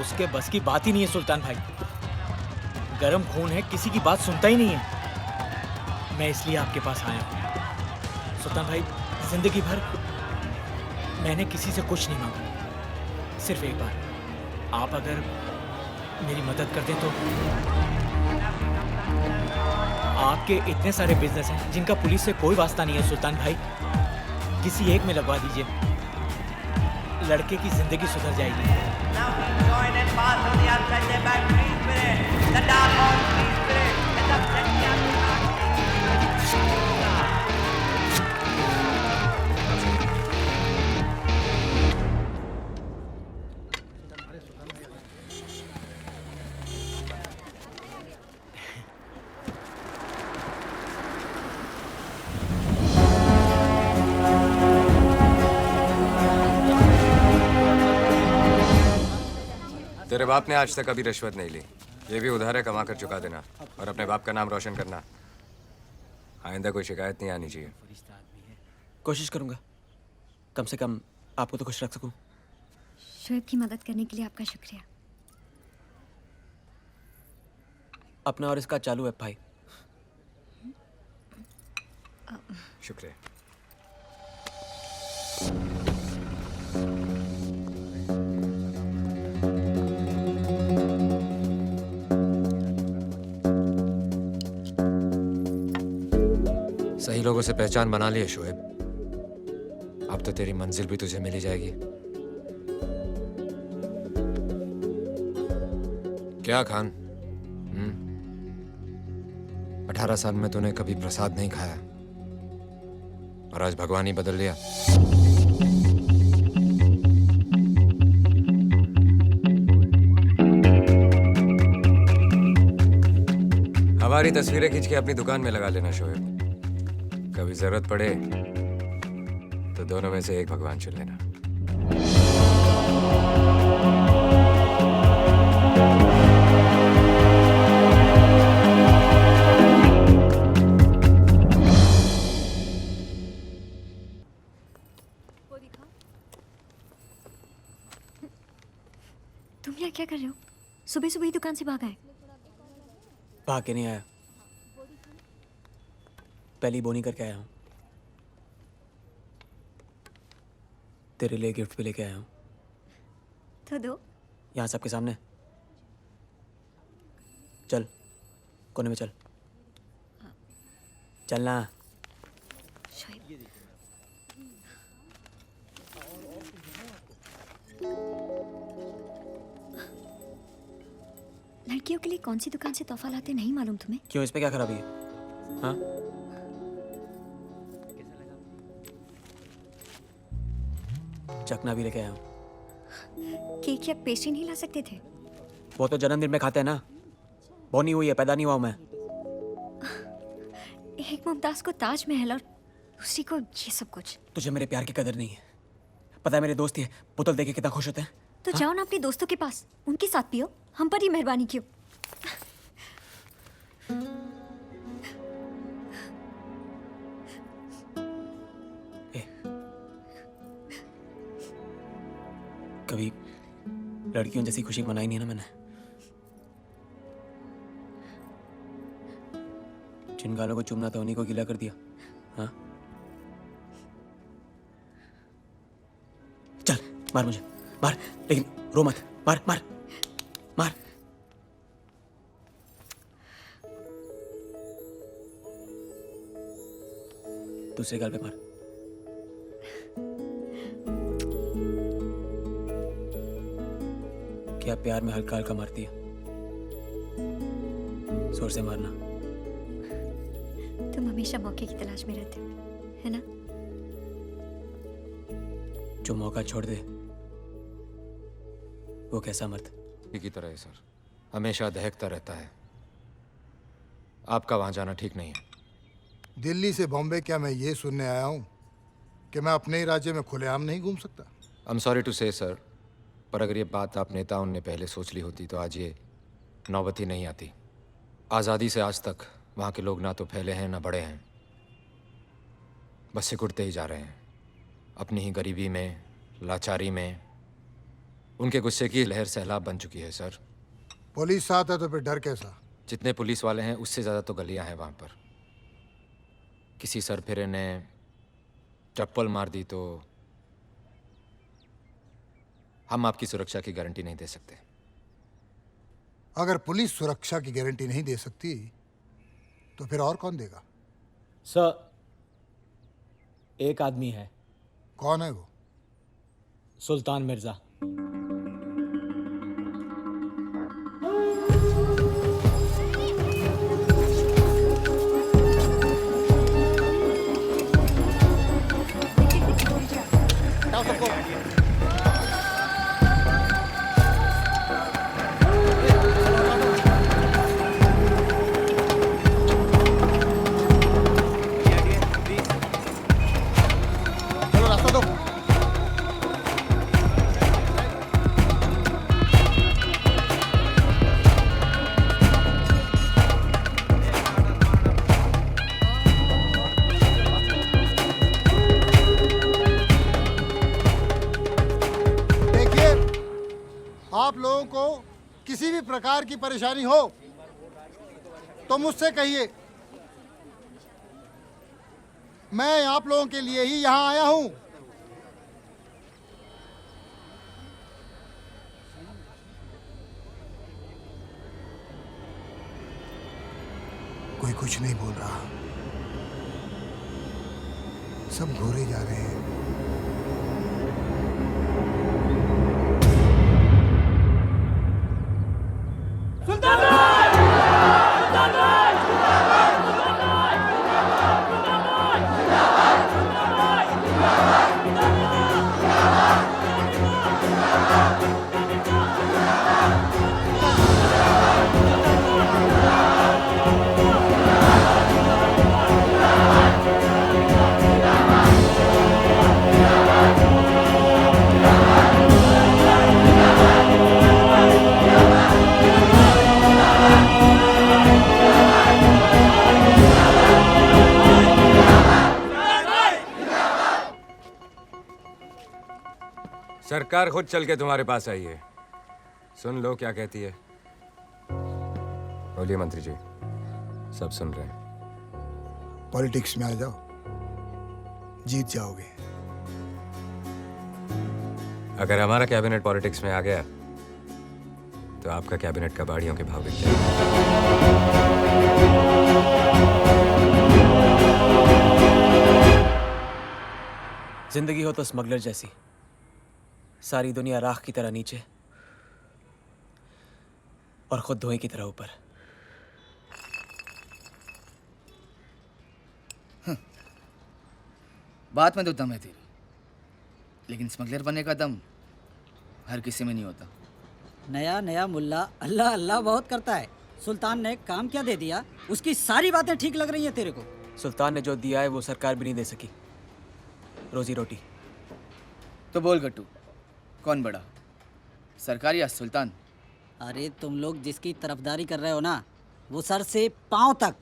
उसके बस की बात ही नहीं है सुल्तान भाई, गरम खून है, किसी की बात सुनता ही नहीं है। मैं इसलिए आपके पास आया हूँ सुल्तान भाई। जिंदगी भर मैंने किसी से कुछ नहीं मांगा, सिर्फ एक बार आप अगर मेरी मदद कर दें तो। आपके इतने सारे बिजनेस हैं जिनका पुलिस से कोई वास्ता नहीं है सुल्तान भाई, किसी एक में लगवा दीजिए, लड़के की जिंदगी सुधर जाएगी। तेरे बाप ने आज तक कभी रिश्वत नहीं ली, ये भी उधार है, कमा कर चुका देना और अपने बाप का नाम रोशन करना। आइंदा कोई शिकायत नहीं आनी चाहिए। कोशिश करूंगा, कम से कम आपको तो खुश रख सकूं। शोएब की मदद करने के लिए आपका शुक्रिया। अपना और इसका चालू है भाई। शुक्रिया। सही लोगों से पहचान बना ली है शोएब, अब तो तेरी मंजिल भी तुझे मिल ही जाएगी। क्या खान, 18 साल में तूने कभी प्रसाद नहीं खाया और आज भगवान ही बदल लिया। हमारी तस्वीरें खींच के अपनी दुकान में लगा लेना शोएब, कभी जरूरत पड़े तो दोनों में से एक भगवान चुन लेना। तुम यहाँ क्या कर रहे हो? सुबह सुबह ही दुकान से भाग आए? भाग के नहीं आया, पहली बोनी करके आया हूँ। तेरे लिए गिफ्ट भी लेके आया हूँ। तो दो। यहाँ सबके सामने। चल कोने में चल, चलना। लड़कियों के लिए कौन सी दुकान से तोहफा लाते नहीं मालूम तुम्हें? क्यों, इस पे क्या खराबी है? हाँ, चखना भी लेके आया हूँ। केक या पेस्ट्री नहीं ला सकते थे? वो तो जन्मदिन में खाते हैं ना, बोनी हुई है, पैदा नहीं हुआ मैं। एक मुमताज को ताजमहल और दूसरी को ये सब कुछ। तुझे मेरे प्यार की कदर नहीं है, पता है मेरे दोस्त ही बोतल देके कितना खुश होते हैं। तो जाओ ना अपने दोस्तों के पास, उनके साथ पियो, हम पर ही मेहरबानी क्यों? कभी लड़कियों जैसी खुशी मनाई नहीं ना मैंने। जिन गालों को चूमना था उन्हीं को गीला कर दिया। हाँ, चल मार मुझे, मार, लेकिन रो मत, मार मार मार। दूसरे गाल पे मार। क्या प्यार में हल्का हल्का मारती है, जोर से मारना। तुम हमेशा मौके की तलाश में रहते हो, है ना? जो मौका छोड़ दे वो कैसा मर्द? की तरह है सर, हमेशा दहकता रहता है। आपका वहां जाना ठीक नहीं है। दिल्ली से बॉम्बे क्या मैं ये सुनने आया हूँ कि मैं अपने ही राज्य में खुलेआम नहीं घूम सकता? आई एम सॉरी टू से सर, पर अगर ये बात आप नेताओं ने पहले सोच ली होती तो आज ये नौबत ही नहीं आती। आज़ादी से आज तक वहाँ के लोग ना तो फैले हैं ना बड़े हैं, बस सिकुड़ते ही जा रहे हैं अपनी ही गरीबी में, लाचारी में। उनके गुस्से की लहर सैलाब बन चुकी है सर। पुलिस साथ है तो फिर डर कैसा? जितने पुलिस वाले हैं उससे ज़्यादा तो गलियां हैं वहाँ पर। किसी सरफिरे ने चप्पल मार दी तो हम आपकी सुरक्षा की गारंटी नहीं दे सकते। अगर पुलिस सुरक्षा की गारंटी नहीं दे सकती तो फिर और कौन देगा? सर, एक आदमी है। कौन है वो? सुल्तान मिर्जा। आप लोगों को किसी भी प्रकार की परेशानी हो तो मुझसे कहिए। मैं आप लोगों के लिए ही यहाँ आया हूँ। कोई कुछ नहीं बोल रहा, सब घूरे जा रहे हैं। सरकार खुद चल के तुम्हारे पास आई है, सुन लो क्या कहती है। बोलिए मंत्री जी, सब सुन रहे हैं। पॉलिटिक्स में आ जाओ, जीत जाओगे। अगर हमारा कैबिनेट पॉलिटिक्स में आ गया तो आपका कैबिनेट कबाड़ियों के भाव बिक जाएगा। जिंदगी हो तो स्मगलर जैसी, सारी दुनिया राख की तरह नीचे और खुद धुएं की तरह ऊपर। बात में तो दम है तेरी, लेकिन स्मगलर बनने का दम हर किसी में नहीं होता। नया नया मुल्ला अल्लाह अल्लाह बहुत करता है। सुल्तान ने काम क्या दे दिया, उसकी सारी बातें ठीक लग रही हैं तेरे को। सुल्तान ने जो दिया है वो सरकार भी नहीं दे सकी, रोजी रोटी। तो बोल गट्टू, कौन बड़ा, सरकार या सुल्तान? अरे तुम लोग जिसकी तरफदारी कर रहे हो ना, वो सर से पांव तक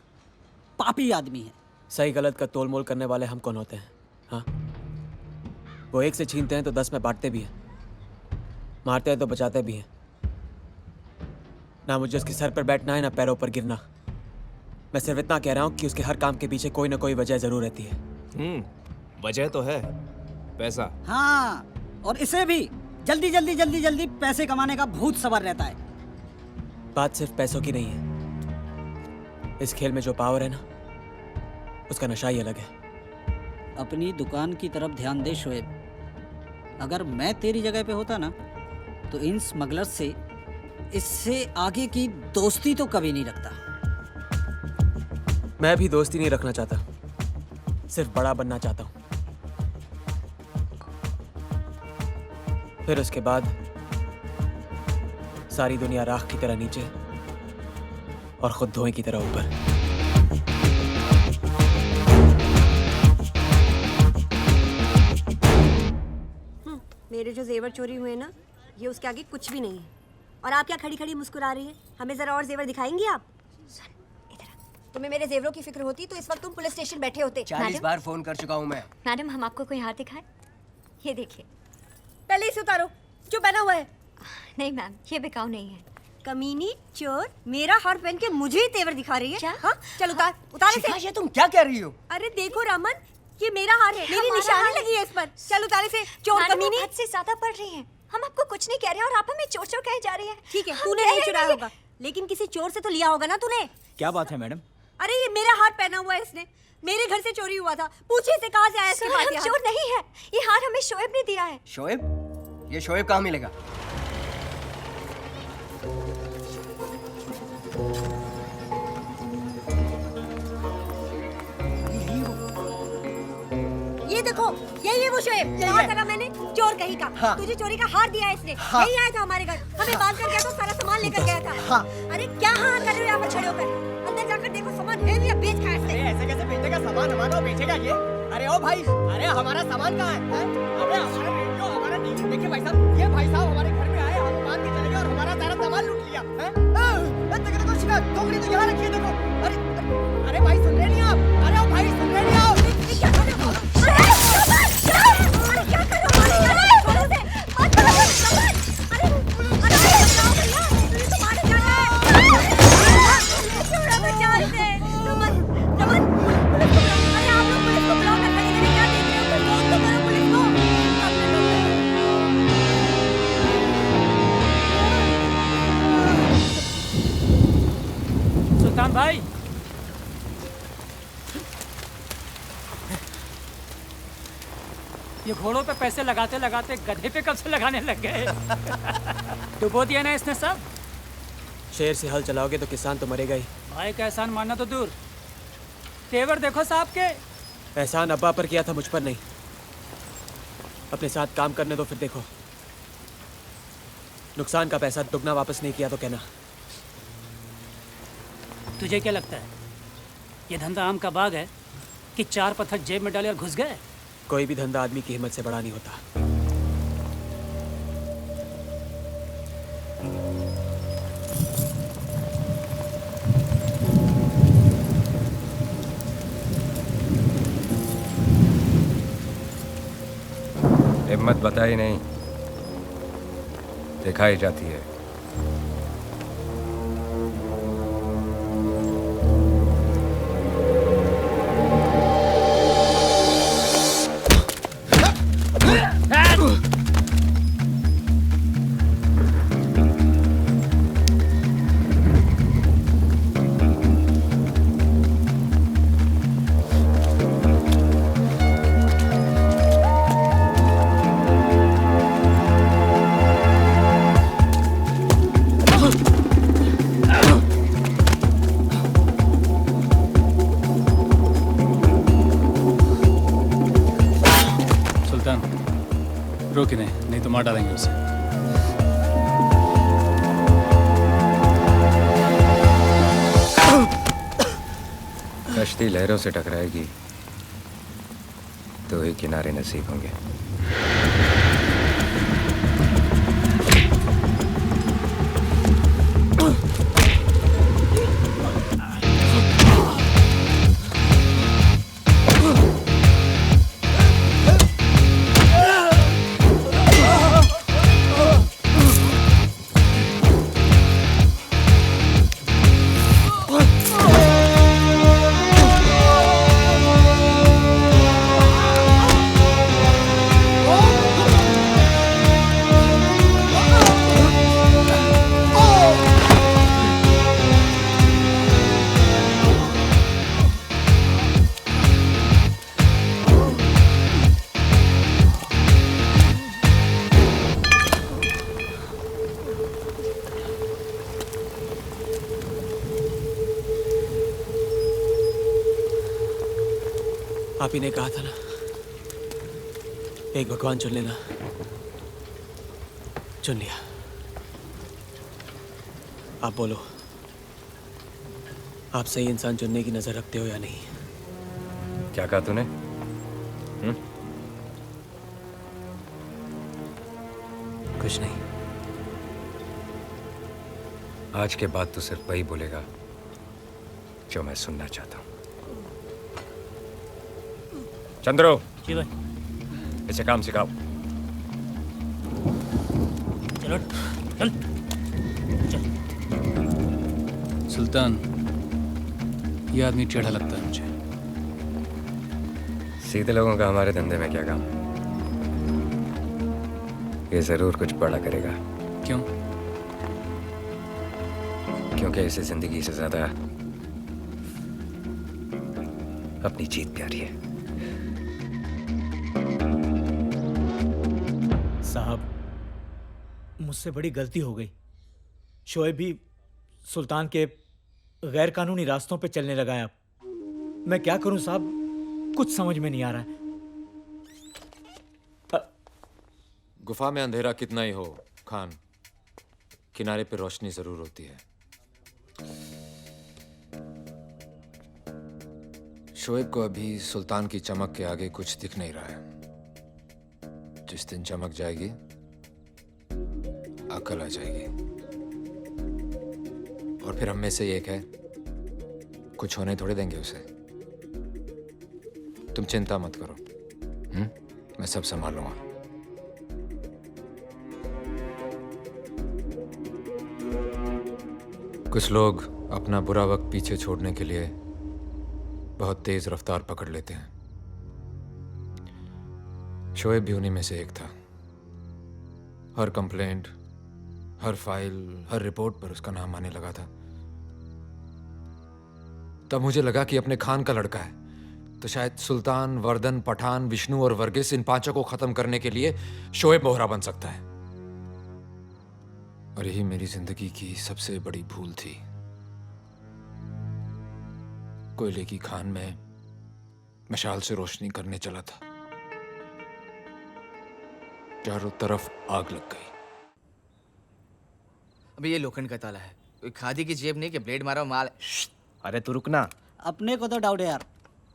पापी आदमी है। सही गलत का तोल मोल करने वाले हम कौन होते हैं? हाँ, वो एक से छीनते हैं तो 10 में बांटते भी हैं, मारते हैं तो बचाते भी हैं। ना मुझे उसके सर पर बैठना है ना पैरों पर गिरना। मैं सिर्फ इतना कह रहा हूँ कि उसके हर काम के पीछे कोई ना कोई वजह जरूर रहती है। वजह तो है पैसा। हाँ, और इसे भी जल्दी जल्दी जल्दी जल्दी पैसे कमाने का भूत सवार रहता है। बात सिर्फ पैसों की नहीं है, इस खेल में जो पावर है ना, उसका नशा ही अलग है। अपनी दुकान की तरफ ध्यान दे शोएब। अगर मैं तेरी जगह पे होता ना, तो इन स्मगलर्स से इससे आगे की दोस्ती तो कभी नहीं रखता। मैं भी दोस्ती नहीं रखना चाहता, सिर्फ बड़ा बनना चाहता हूँ। फिर उसके बाद सारी दुनिया राख की तरह नीचे और खुद धुएं की तरह ऊपर। मेरे जो जेवर चोरी हुए ना, ये उसके आगे कुछ भी नहीं है। और आप क्या खड़ी खड़ी मुस्कुरा रही हैं? हमें जरा और जेवर दिखाएंगी आप? तुम्हें मेरे जेवरों की फिक्र होती तो इस वक्त तुम पुलिस स्टेशन बैठे होते। 40 बार फोन कर चुका हूँ मैं। मैडम, हम आपको कोई हार दिखाएं? ये देखिए। पहले इसे उतारो, जो पहना हुआ है। नहीं मैम, ये बिकाऊ नहीं है। कमीनी चोर, मेरा हार पहन के मुझे ही तेवर दिखा रही है। हाँ, चल उतार इसे। ये तुम क्या कह रही हो? अरे देखो रामन, ये मेरा हार है, मेरी निशानी लगी है इस पर। चल उतार इसे, चोर कमीनी। हद से ज्यादा पढ़ रही हैं। हम आपको कुछ नहीं कह रहे हैं और आप हमें चोर चोर कहे जा रही हैं। ठीक है, तूने नहीं चुराया होगा, लेकिन किसी चोर से तो लिया होगा ना तूने। क्या बात है मैडम? अरे ये मेरा हार पहना हुआ है इसने, मेरे घर से चोरी हुआ था। पूछे इसे कहाँ से आया इसके पास ये हार? चोर नहीं है, ये हार हमें शोएब ने दिया है। शोएब? ये शोएब कहाँ मिलेगा? ये देखो, यही है वो शोएब। कहा करा मैंने, चोर कहीं का। हाँ। तुझे चोरी का हार दिया है इसने। हाँ। यही आया था हमारे घर, हमें बांध कर गया था, सारा सामान लेकर गया था। हाँ। अरे क्या हाँ कर रहे हो यहाँ पर खड़े होकर? अंदर जाकर देखो, सामान है या बेच खाया इसने? ऐसे कैसे बेचेगा सामान हमारा और बेचेगा ये? अरे ओ भाई, अरे हमारा सामान कहाँ है? अरे हमारा रेडियो, हमारा टीवी। देखिए भाई साहब, ये भाई साहब हमारे घर में आए, हम बांध के चले गए और हमारा सारा सामान लूट लिया। देखो शिकार, टोकरी तो यहाँ रखी है, देखो। अरे भाई सुन रहे नहीं आप? अरे ओ भाई सुन रहे नहीं आप? क्या कर रहे हो? अरे क्या कर रहे हो? छोड़ो उसे, मत करो सामान। अरे तो मारे जा रहा है। छोड़ो बच्चा इसे। रमन, अरे आप लोग पुलिस को बुलाओ ना, खड़े खड़े क्या देख रहे हो? कोई फोन तो करो पुलिस को। सुल्तान भाई, ये घोड़ों पे पैसे लगाते लगाते गधे पे कब से लगाने लग गए? डुबो दिया ना इसने सब। शेर से हल चलाओगे तो किसान तो मरेगा ही। भाई का एहसान मानना तो दूर, तेवर देखो साहब के। एहसान अब्बा पर किया था, मुझ पर नहीं। अपने साथ काम करने दो, फिर देखो। नुकसान का पैसा दुगना वापस नहीं किया तो कहना। तुझे क्या लगता है ये धंधा आम का बाग है कि 4 पत्थर जेब में डाले और घुस गए? कोई भी धंधा आदमी की हिम्मत से बड़ा नहीं होता। हिम्मत बताई नहीं, दिखाई जाती है। रोके नहीं तो मार डालेंगे उसे। कश्ती लहरों से टकराएगी तो ही किनारे नसीब होंगे। आप ही ने कहा था ना, एक भगवान चुन लेना। चुन लिया। आप बोलो, आप सही इंसान चुनने की नजर रखते हो या नहीं? क्या कहा तूने? कुछ नहीं। आज के बाद तू सिर्फ वही बोलेगा जो मैं सुनना चाहता हूँ। चंद्रो, जी भाई। इसे काम सिखाओ। चलो चल चल। सुल्तान, ये आदमी टेढ़ा लगता है मुझे। सीधे लोगों का हमारे धंधे में क्या काम? ये जरूर कुछ बड़ा करेगा। क्यों? क्योंकि इसे जिंदगी से ज्यादा अपनी जीत प्यारी है। साहब, मुझसे बड़ी गलती हो गई। शोएब भी सुल्तान के गैर कानूनी रास्तों पे चलने लगा है। अब मैं क्या करूं साहब, कुछ समझ में नहीं आ रहा है। गुफा में अंधेरा कितना ही हो खान, किनारे पे रोशनी जरूर होती है। शोएब को अभी सुल्तान की चमक के आगे कुछ दिख नहीं रहा है। जिस दिन चमक जाएगी अकल आ जाएगी, और फिर हम में से एक है, कुछ होने थोड़े देंगे उसे। तुम चिंता मत करो, मैं सब संभाल लूंगा। कुछ लोग अपना बुरा वक्त पीछे छोड़ने के लिए बहुत तेज रफ्तार पकड़ लेते हैं। शोएब भी उन्हीं में से एक था। हर कंप्लेंट, हर फाइल, हर रिपोर्ट पर उसका नाम आने लगा था। तब मुझे लगा कि अपने खान का लड़का है तो शायद सुल्तान, वर्दन, पठान, विष्णु और वर्गीस, इन पांचों को खत्म करने के लिए शोएब मोहरा बन सकता है। और यही मेरी जिंदगी की सबसे बड़ी भूल थी। कोयले की खान में मशाल से रोशनी करने चला था, चारों तरफ आग लग गई। अबे ये लोखंड का ताला है, कोई खादी की जेब नहीं कि ब्लेड मारो माल। अरे तू रुकना। अपने को तो डाउट है यार,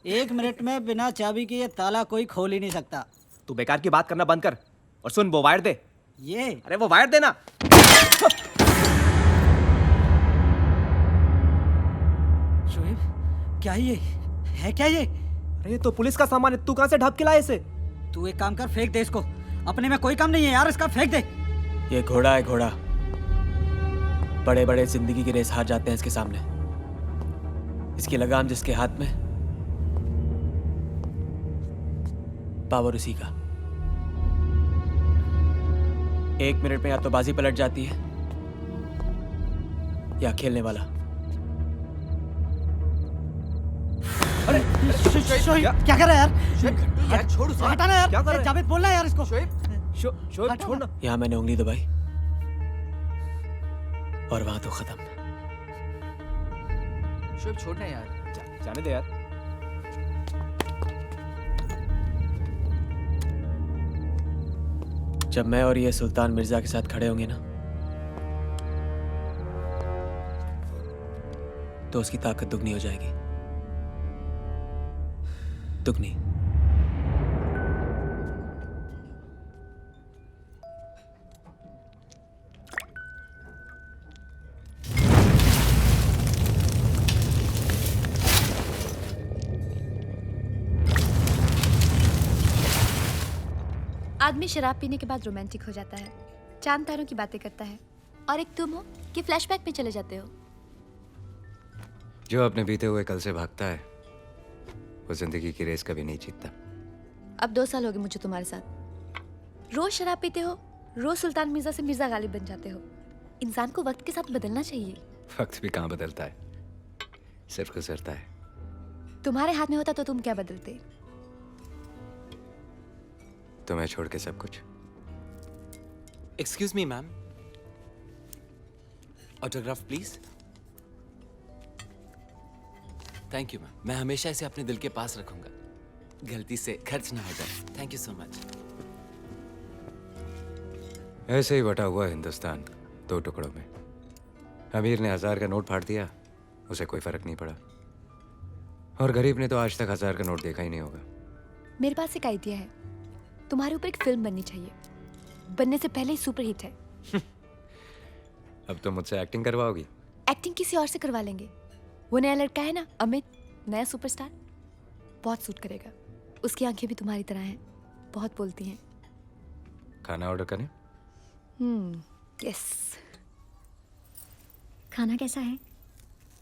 1 मिनट में बिना चाबी के ये ताला कोई खोल ही नहीं सकता। तू बेकार की बात करना बंद कर और सुन, वो वायर दे। ये अरे वो वायर देना। शोएब, क्या ये है? क्या ये? अरे ये तो पुलिस का सामान है, तू कहां से ढक के लाया इसे? तू एक काम कर, फेंक दे इसको। अपने में कोई काम नहीं है यार, इसका फेंक दे। ये घोड़ा है, घोड़ा। बड़े बड़े जिंदगी की रेस हार जाते हैं इसके सामने। इसकी लगाम जिसके हाथ में, पावर उसी का। 1 मिनट में या तो बाजी पलट जाती है या खेलने वाला। अरे शोएब, क्या कर रहा है यार? यार छोड़ उसे। हटा ना यार, क्या कर रहा है? जावेद बोल रहा है यार इसको। शोएब छोड़ ना। यहाँ मैंने उंगली दबाई और वहां तो खत्म। शोएब छोड़ना यार। जाने दे यार। जब मैं और ये सुल्तान मिर्जा के साथ खड़े होंगे ना, तो उसकी ताकत दुगनी हो जाएगी। दुगनी। आदमी शराब पीने के बाद रोमांटिक हो जाता है, चांद तारों की बातें करता है, और एक तुम हो कि फ्लैशबैक में चले जाते हो। जो अपने बीते हुए कल से भागता है वो जिंदगी की रेस कभी नहीं जीतता। अब 2 साल हो गए मुझे तुम्हारे साथ। रोज शराब पीते हो, रोज सुल्तान मिर्जा से मिर्जा गालिब बन जाते हो। इंसान को वक्त के साथ बदलना चाहिए। वक्त भी कहाँ बदलता है, सिर्फ गुजरता है। तुम्हारे हाथ में होता तो तुम क्या बदलते? तुम्हें छोड़ के सब कुछ। Excuse me ma'am, autograph please. Thank you ma'am, मैं हमेशा इसे अपने दिल के पास रखूंगा, गलती से खर्च ना हो जाए। Thank you so much. ऐसे ही बटा हुआ हिंदुस्तान 2 टुकड़ों में। अमीर ने 1000 का नोट फाड़ दिया, उसे कोई फर्क नहीं पड़ा, और गरीब ने तो आज तक 1000 का नोट देखा ही नहीं होगा। मेरे पास एक आइडिया है, तुम्हारे ऊपर एक फिल्म बननी चाहिए, बनने से पहले ही सुपरहिट है। अब तो मुझसे एक्टिंग करवाओगी? एक्टिंग किसी और से करवा लेंगे। वो नया लड़का है ना, अमित, नया सुपरस्टार, बहुत सूट करेगा। उसकी आंखें भी तुम्हारी तरह हैं, बहुत बोलती हैं। खाना ऑर्डर करें? यस। खाना कैसा है?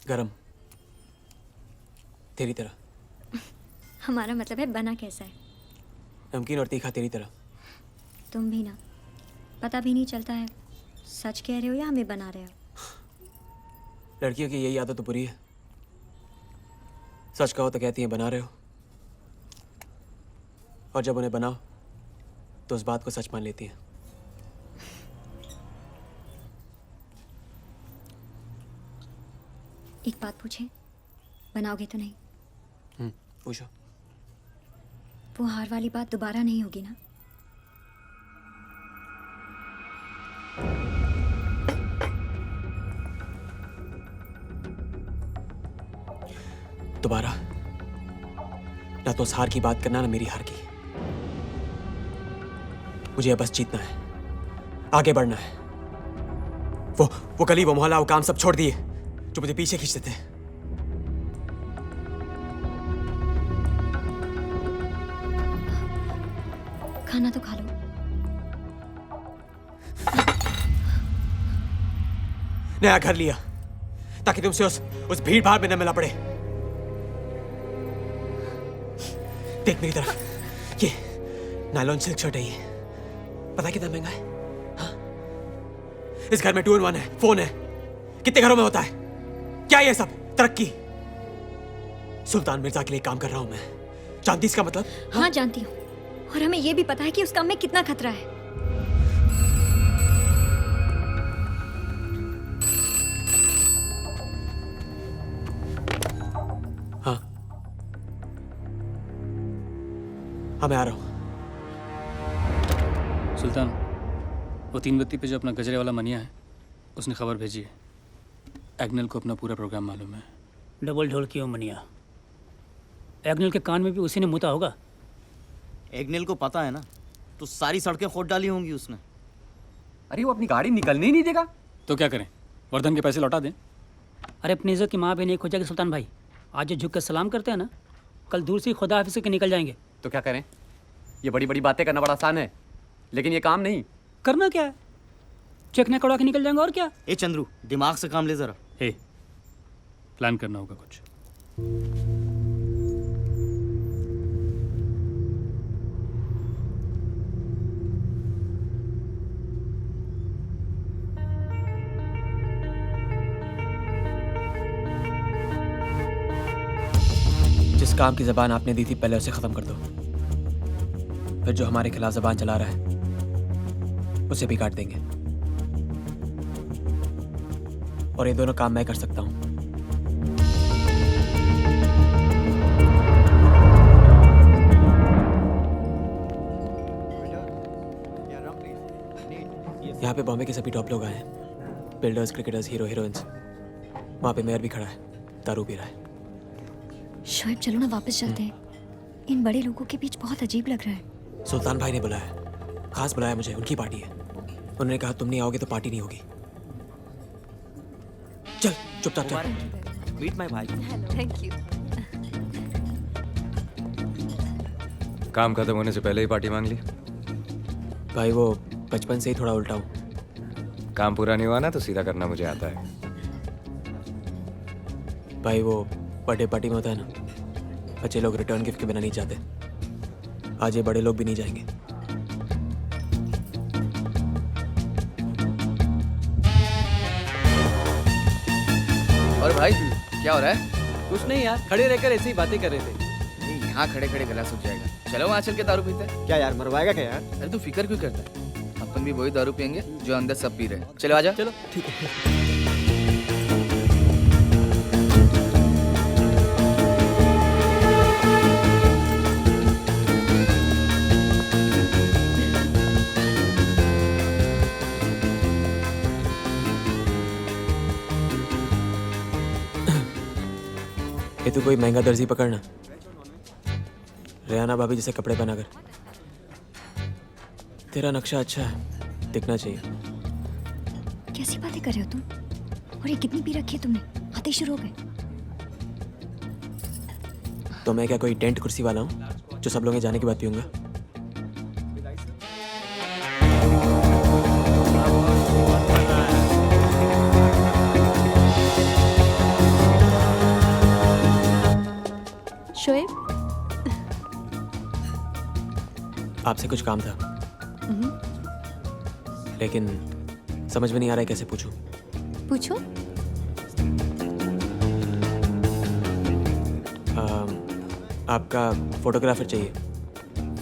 गरम, तेरी तरह। हमारा मतलब है बना कैसा है? नमकीन और तीखा तेरी तरह। तुम भी ना, पता भी नहीं चलता है सच कह रहे हो या हमें बना रहे हो। लड़कियों की यही आदत तो बुरी है, सच कहो तो कहती हैं बना रहे हो, और जब उन्हें बनाओ तो उस बात को सच मान लेती हैं। एक बात पूछें, बनाओगे तो नहीं? पूछो। वो हार वाली बात दोबारा नहीं होगी ना? दोबारा ना तो उस हार की बात करना, ना मेरी हार की। मुझे बस जीतना है, आगे बढ़ना है। वो गली, वो मोहल्ला, वो काम सब छोड़ दिए जो मुझे पीछे खींचते थे। खाना तो खा लो। नया घर लिया ताकि तुमसे उस भीड़ भाड़ में न मिलना पड़े। देख मेरी तरफ, ये नायलॉन सिल्क शर्ट है, ये पता है कितना महंगा है? हाँ? इस घर में 2-in-1 है, फोन है। कितने घरों में होता है? क्या ये सब तरक्की? सुल्तान मिर्जा के लिए काम कर रहा हूं मैं, जानती इसका मतलब? हाँ जानती हूँ, और हमें ये भी पता है कि उस काम में कितना खतरा है। हाँ मैं आ रहा हूँ। सुल्तान, वो 3 बत्ती पे जो अपना गजरे वाला मनिया है, उसने खबर भेजी है। एग्नेल को अपना पूरा प्रोग्राम मालूम है। डबल ढोल की हो मनिया। एग्नेल के कान में भी उसी ने मुता होगा। एग्नेल को पता है ना, तो सारी सड़कें खोद डाली होंगी उसने। अरे वो अपनी गाड़ी निकलने ही नहीं देगा। तो क्या करें, वर्धन के पैसे लौटा दें? अरे अपनी इज्जत की माँ भी नहीं खो जाएगी सुल्तान भाई। आज जो झुक कर सलाम करते हैं ना, कल दूर से ही खुदा हाफिज़ के निकल जाएंगे। तो क्या करें? ये बड़ी बड़ी बातें करना बड़ा आसान है, लेकिन ये काम नहीं। करना क्या है, चेक कड़वा के निकल जाएंगे और क्या। ए चंद्रू, दिमाग से काम ले जरा। हे, प्लान करना होगा कुछ। जिस काम की जबान आपने दी थी पहले उसे खत्म कर दो, फिर जो हमारे खिलाफ जबान चला रहा है उसे भी काट देंगे। और ये दोनों काम मैं कर सकता हूं। यहाँ पे बॉम्बे के सभी टॉप लोग आए हैं, बिल्डर्स, क्रिकेटर्स, हीरो, हीरोइंस। वहां पे मेयर भी खड़ा है, दारू पी रहा है। शोएब चलो ना वापस चलते हैं, इन बड़े लोगों के बीच बहुत अजीब लग रहा है। सुल्तान भाई ने बुलाया, खास बुलाया मुझे, उनकी पार्टी है। उन्होंने कहा तुम नहीं आओगे तो पार्टी नहीं होगी। चल चुपचाप चल। मीट माय भाई। Thank you. काम खत्म होने से पहले ही पार्टी मांग ली? भाई वो बचपन से ही थोड़ा उल्टा हूँ। काम पूरा नहीं हुआ ना तो सीधा करना मुझे आता है। भाई वो बर्थडे पार्टी में होता है ना, बच्चे लोग रिटर्न गिफ्ट के बिना नहीं जाते। आज ये बड़े लोग भी नहीं जाएंगे। और भाई क्या हो रहा है? कुछ नहीं यार, खड़े रहकर ऐसे ही बातें कर रहे थे। यहाँ खड़े खड़े गला सूख जाएगा। चलो वहाँ चल के दारू पीते हैं। क्या यार, मरवाएगा क्या यार? अरे तू फिक्र क्यों करता है? अपन भी वही दारू पियेंगे जो अंदर सब पी रहे हैं। चलो आजा। चलो ठीक है। ये तो कोई महंगा दर्जी पकड़ना, रेहाना भाभी जैसे कपड़े पहनाकर। तेरा नक्शा अच्छा है, दिखना चाहिए। कैसी बातें कर रहे हो तुम? और ये कितनी पी रखी है तुमने? आते शुरू हो गए। तो मैं क्या कोई टेंट कुर्सी वाला हूँ जो सब लोग जाने के बाद पीऊंगा? शोएब, आपसे कुछ काम था, लेकिन समझ में नहीं आ रहा है कैसे पूछूं। पूछो। आपका फोटोग्राफर चाहिए।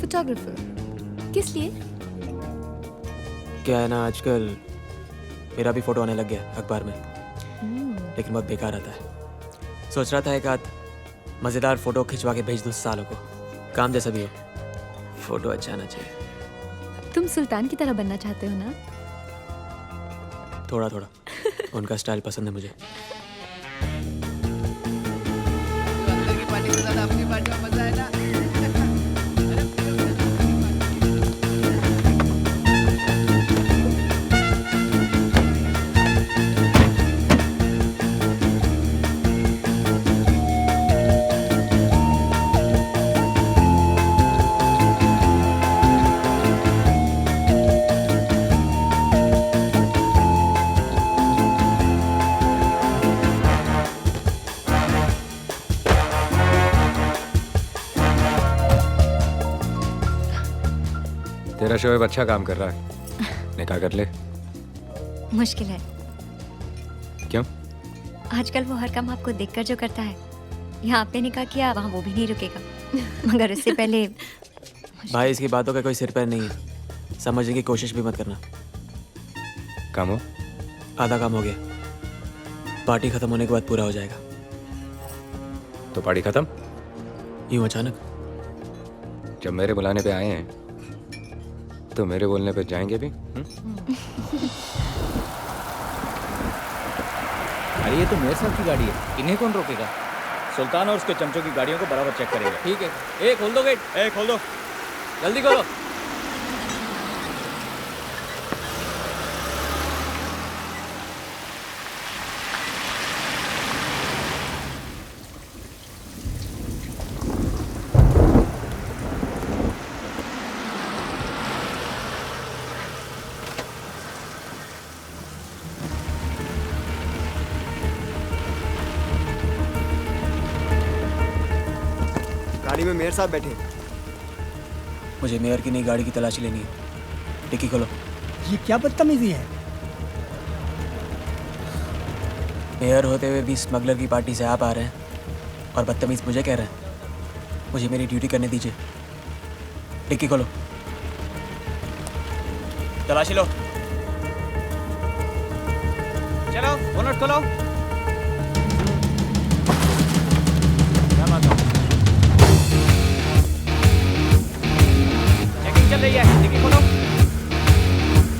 फोटोग्राफर? किस लिए? क्या है ना, आजकल मेरा भी फोटो आने लग गया अखबार में, लेकिन बहुत बेकार आता है। सोच रहा था एक आध मज़ेदार फोटो खिंचवा के भेज दूँ सालों को, काम जैसा भी हो, फोटो अच्छा आना चाहिए। तुम सुल्तान की तरह बनना चाहते हो ना? थोड़ा थोड़ा उनका स्टाइल पसंद है मुझे। अंदर की पार्टी से ज्यादा अपनी पार्टी में मजा है ना। तेरा शोएब अच्छा काम कर रहा है, निकाह कर ले। मुश्किल है। क्यों? आजकल वो हर काम आपको देखकर जो करता है, यहाँ आपने निकाह किया, वहाँ वो भी नहीं रुकेगा। मगर उससे पहले भाई इसकी बातों का कोई सिर पैर नहीं है, समझने की कोशिश भी मत करना। काम हो? आधा काम हो गया, पार्टी खत्म होने के बाद पूरा हो जाएगा। तो पार्टी खत्म? यूं अचानक? जब मेरे बुलाने पे आए हैं तो मेरे बोलने पे जाएंगे भी? अरे ये तो मेयर साहब की गाड़ी है, इन्हें कौन रोकेगा? सुल्तान और उसके चमचों की गाड़ियों को बराबर चेक करेगा। ठीक है। ए खोल दो गेट। ए खोल दो, जल्दी करो। गाड़ी में मेयर साहब बैठे। मुझे मेयर की नई गाड़ी की तलाशी लेनी है। डिक्की खोलो। ये क्या बदतमीजी है? मेयर होते हुए भी स्मगलर की पार्टी से आप आ रहे हैं और बदतमीज मुझे कह रहे हैं। मुझे मेरी ड्यूटी करने दीजिए। डिक्की खोलो, तलाशी लो। चलो बोनट खोलो। चेकिंग चल रही है, डिक्की खोलो।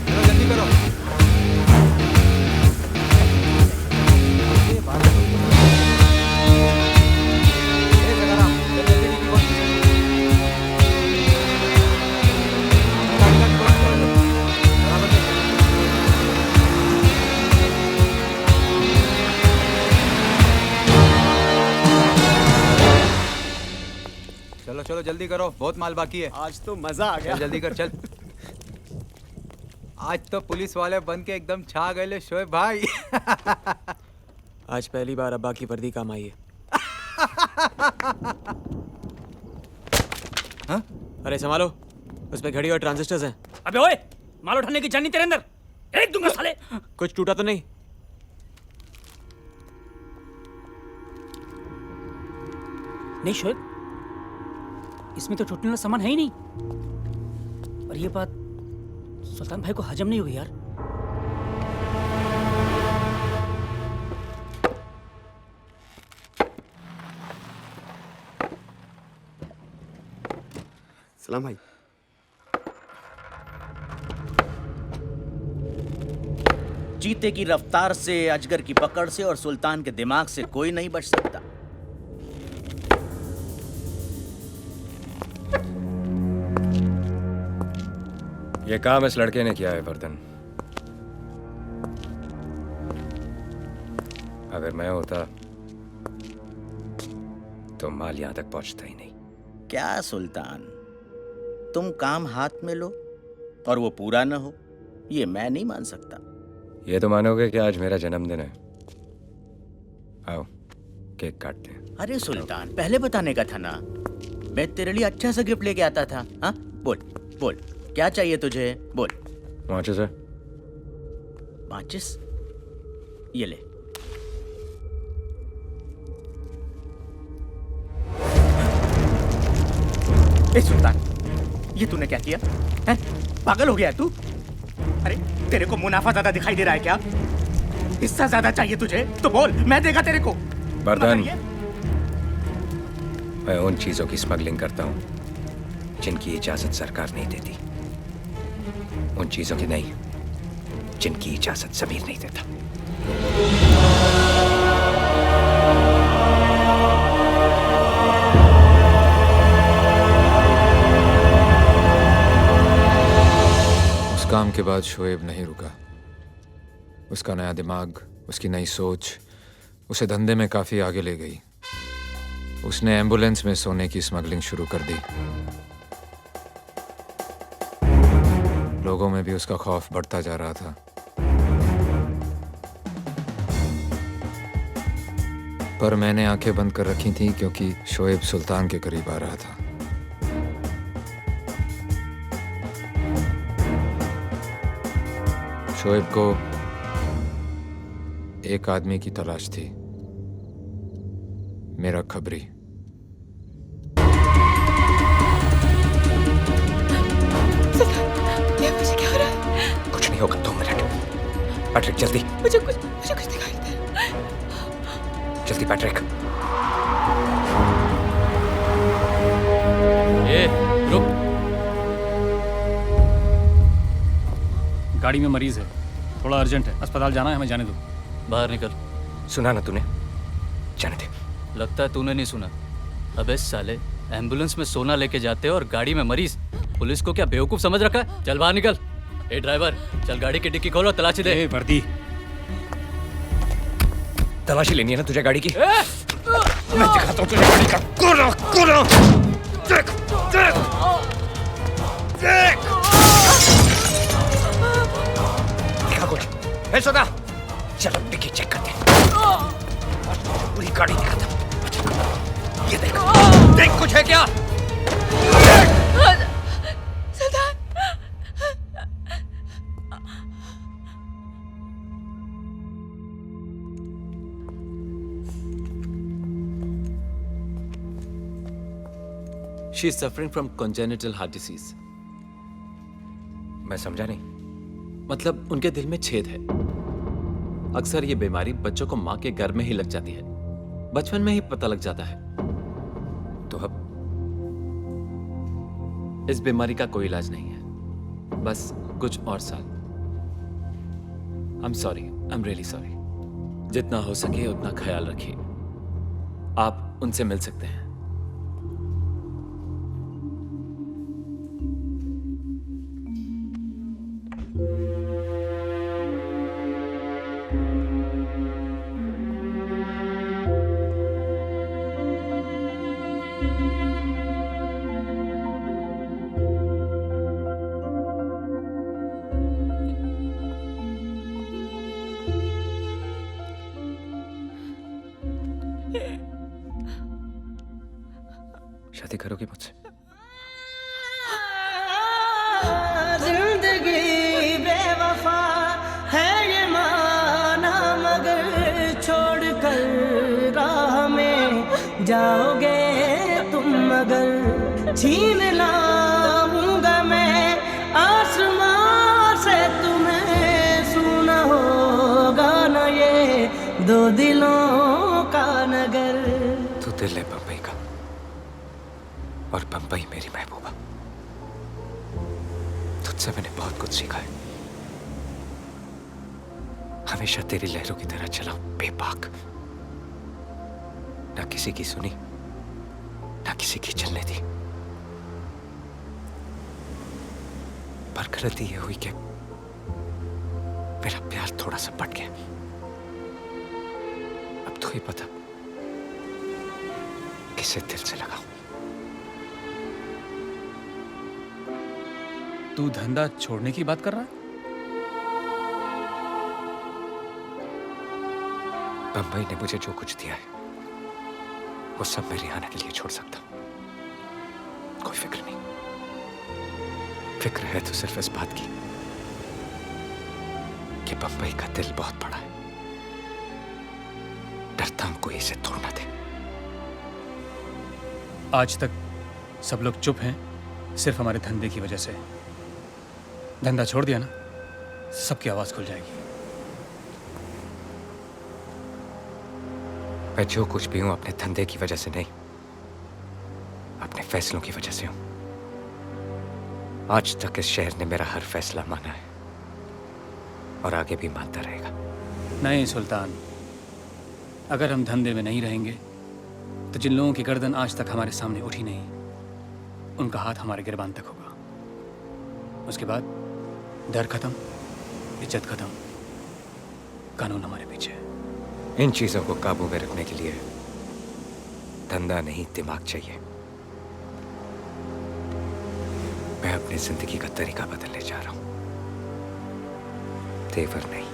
चलो जल्दी करो। चलो चलो जल्दी करो, बहुत माल बाकी है। आज तो मजा आ गया। जल्दी कर चल। आज तो पुलिस वाले बन के एकदम छा गए ले शोएब भाई। आज पहली बार अब्बा की वर्दी काम आई है। हाँ? अरे संभालो, उसमें घड़ी और ट्रांजिस्टर्स हैं। अबे ओए, माल उठाने की जानी तेरे अंदर, एक दूंगा साले। कुछ टूटा तो नहीं? नहीं शोएब, इसमें तो टूटने वाला सामान है ही नहीं। और ये बात सुल्तान भाई को हजम नहीं हुई यार। सलाम भाई। चीते की रफ्तार से, अजगर की पकड़ से और सुल्तान के दिमाग से कोई नहीं बच सकता। ये काम इस लड़के ने किया है वर्धन। अगर मैं होता तो माल यहां तक पहुंचता ही नहीं। क्या सुल्तान, तुम काम हाथ में लो और वो पूरा न हो, ये मैं नहीं मान सकता। ये तो मानोगे कि आज मेरा जन्मदिन है। आओ केक काटते हैं। अरे सुल्तान, पहले बताने का था ना, मैं तेरे लिए अच्छा सा गिफ्ट लेके आता था। हाँ बोल बोल, क्या चाहिए तुझे, बोल। माचिस है? माचिस? ये ले। ए सुल्तान, ये तूने क्या किया है? पागल हो गया है तू? अरे तेरे को मुनाफा ज्यादा दिखाई दे रहा है क्या? हिस्सा ज्यादा चाहिए तुझे तो बोल, मैं देगा तेरे को। बर्दन, मैं उन चीजों की स्मगलिंग करता हूं जिनकी इजाजत सरकार नहीं देती, उन चीजों की नहीं जिनकी इजाजत जमीर नहीं देता। उस काम के बाद शोएब नहीं रुका। उसका नया दिमाग, उसकी नई सोच उसे धंधे में काफी आगे ले गई। उसने एम्बुलेंस में सोने की स्मगलिंग शुरू कर दी। लोगों में भी उसका खौफ बढ़ता जा रहा था। पर मैंने आंखें बंद कर रखी थीं क्योंकि शोएब सुल्तान के करीब आ रहा था। शोएब को एक आदमी की तलाश थी, मेरा खबरी। ये मुझे क्या हो रहा है? कुछ नहीं होगा, 2 मिनट। पैट्रिक जल्दी। मुझे कुछ दिखाई दे रहा है। जल्दी पैट्रिक। ए, रुक। गाड़ी में मरीज है, थोड़ा अर्जेंट है, अस्पताल जाना है, हमें जाने दो। बाहर निकल। सुना ना तूने? जाने दे। लगता है तूने नहीं सुना। अबे साले, एम्बुलेंस में सोना लेके जाते हो और गाड़ी में मरीज। पुलिस को क्या बेवकूफ समझ रखा है? चल बाहर निकल। ए ड्राइवर, चल गाड़ी की डिक्की खोलो, तलाशी दे। वर्दी, तलाशी लेनी है ना तुझे गाड़ी की? मैं दिखाता हूँ तुझे गाड़ी का। खोलो देख देख देख। दिखा कुछ है? सोना, चलो डिक्की चेक करते हैं। पूरी गाड़ी दिखाता हूँ। ये देख देख, कुछ है क्या? She is suffering from congenital heart disease. मैं समझा नहीं। मतलब उनके दिल में छेद है। अक्सर ये बीमारी बच्चों को माँ के गर्भ में ही लग जाती है, बचपन में ही पता लग जाता है। तो अब इस बीमारी का कोई इलाज नहीं है, बस कुछ और साल। I'm sorry, I'm really sorry. जितना हो सके उतना ख्याल रखिए। आप उनसे मिल सकते हैं। शादी करोगे मुझसे? जिंदगी बेवफा है ये माना, मगर छोड़ कर राह में जाओगे तुम, मगर छीन लाऊंगा मैं आसमां से तुम्हें। सुना होगा ना ये दो दिलों का नगर। तू दिल है बम्बई का और बम्बई मेरी महबूबा। तुझसे मैंने बहुत कुछ सीखा है। हमेशा तेरी लहरों की तरह चला, बेबाक। ना किसी की सुनी, ना किसी की चलने दी। पर गलती ये हुई कि मेरा प्यार थोड़ा सा बढ़ गया। खुद को ही पता किसे दिल से लगाऊं। तू धंधा छोड़ने की बात कर रहा है? बंबई ने मुझे जो कुछ दिया है वो सब मैं रिहाना के लिए छोड़ सकता हूं। कोई फिक्र नहीं। फिक्र है तो सिर्फ इस बात की कि बंबई का दिल बहुत बड़ा है। डरता हूं कोई इसे तोड़ ना दे। आज तक सब लोग चुप हैं सिर्फ हमारे धंधे की वजह से। धंधा छोड़ दिया ना, सबकी आवाज खुल जाएगी। मैं जो कुछ भी हूं अपने धंधे की वजह से नहीं, अपने फैसलों की वजह से हूं। आज तक इस शहर ने मेरा हर फैसला माना है और आगे भी मानता रहेगा। नहीं सुल्तान, अगर हम धंधे में नहीं रहेंगे तो जिन लोगों की गर्दन आज तक हमारे सामने उठी नहीं, उनका हाथ हमारे गिरबान तक होगा। उसके बाद डर खत्म, इज्जत खत्म, कानून हमारे पीछे है। इन चीजों को काबू में रखने के लिए धंधा नहीं, दिमाग चाहिए। मैं अपनी जिंदगी का तरीका बदलने जा रहा हूं, तेवर नहीं।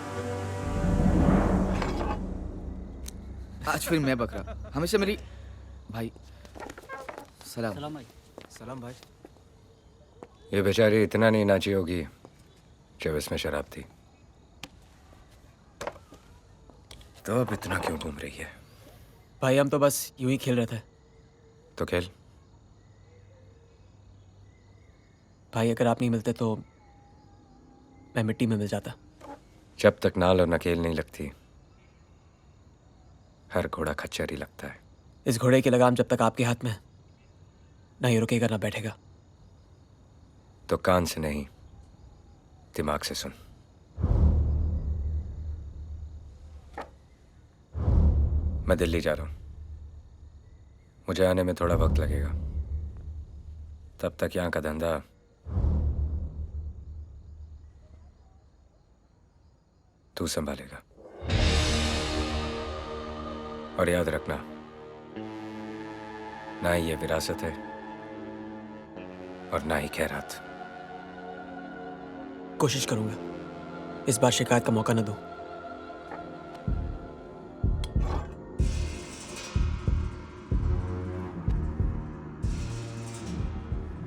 आज फिर मैं बकरा। हमेशा मेरी भाई। सलाम। सलाम भाई। सलाम भाई। ये बेचारी इतना नहीं नाची होगी जब इसमें शराब थी, तो अब इतना क्यों घूम रही है? भाई हम तो बस यूं ही खेल रहे थे। तो खेल। भाई अगर आप नहीं मिलते तो मैं मिट्टी में मिल जाता। जब तक नाल और नकेल नहीं लगती, हर घोड़ा खच्चर ही लगता है। इस घोड़े की लगाम जब तक आपके हाथ में ना ही रुकेगा ना बैठेगा। तो कान से नहीं, दिमाग से सुन। मैं दिल्ली जा रहा हूं। मुझे आने में थोड़ा वक्त लगेगा। तब तक यहां का धंधा तू संभालेगा। और याद रखना, ना ही ये विरासत है और ना ही खैरात। कोशिश करूंगा इस बार शिकायत का मौका न दूं।